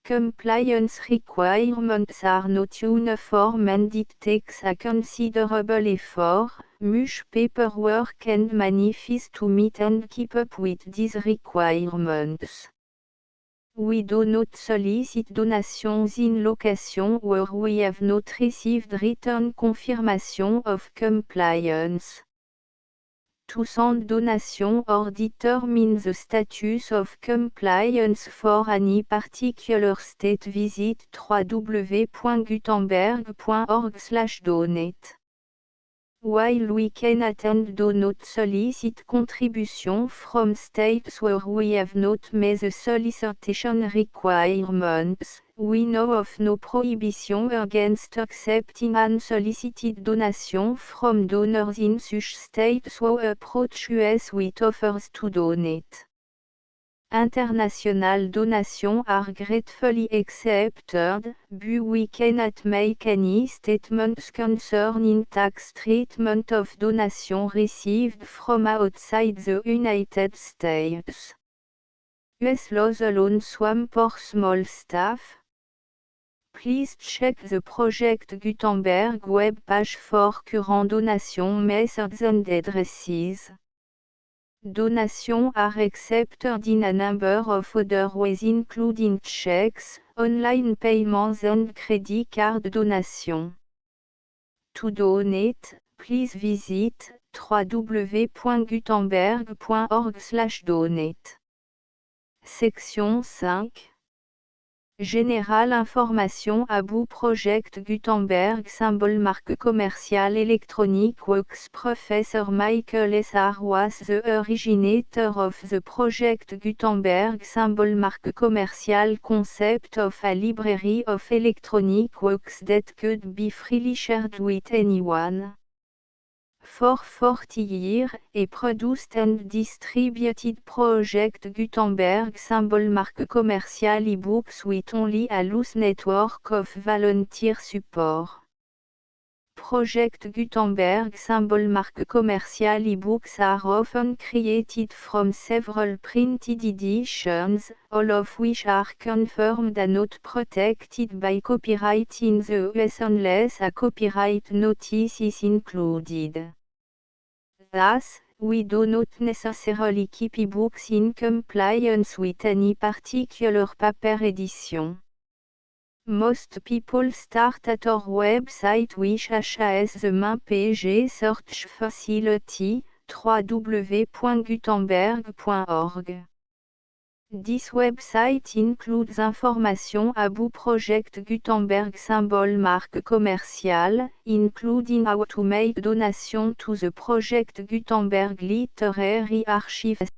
Compliance requirements are not uniform and it takes a considerable effort, much paperwork and money fees to meet and keep up with these requirements. We do not solicit donations in locations where we have not received written confirmation of compliance. To send donation or determine the status of compliance for any particular state, visit www.gutenberg.org/donate. While we cannot and do not solicit contribution from states where we have not met the solicitation requirements, we know of no prohibition against accepting unsolicited donation from donors in such states who approach us with offers to donate. International donations are gratefully accepted, but we cannot make any statements concerning tax treatment of donations received from outside the United States. US laws alone swamp for small staff. Please check the Project Gutenberg web page for current donation methods and addresses. Donations are accepted in a number of other ways including checks, online payments and credit card donation. To donate, please visit www.gutenberg.org/donate. Section 5. Général information about Project Gutenberg symbol marque commerciale Electronic Works. Professor Michael S. R. was the originator of the Project Gutenberg symbol marque commerciale concept of a library of electronic works that could be freely shared with anyone. For 40 years, he produced and distributed Project Gutenberg symbol marque commerciale e-books with only a loose network of volunteer support. Project Gutenberg symbol marque commerciale e-books are often created from several printed editions, all of which are confirmed and not protected by copyright in the US unless a copyright notice is included. Thus, we do not necessarily keep e-books in compliance with any particular paper edition. Most people start at our website which has the main page search facility, www.gutenberg.org. This website includes information about Project Gutenberg symbol marque commerciale, including how to make donation to the Project Gutenberg Literary Archive.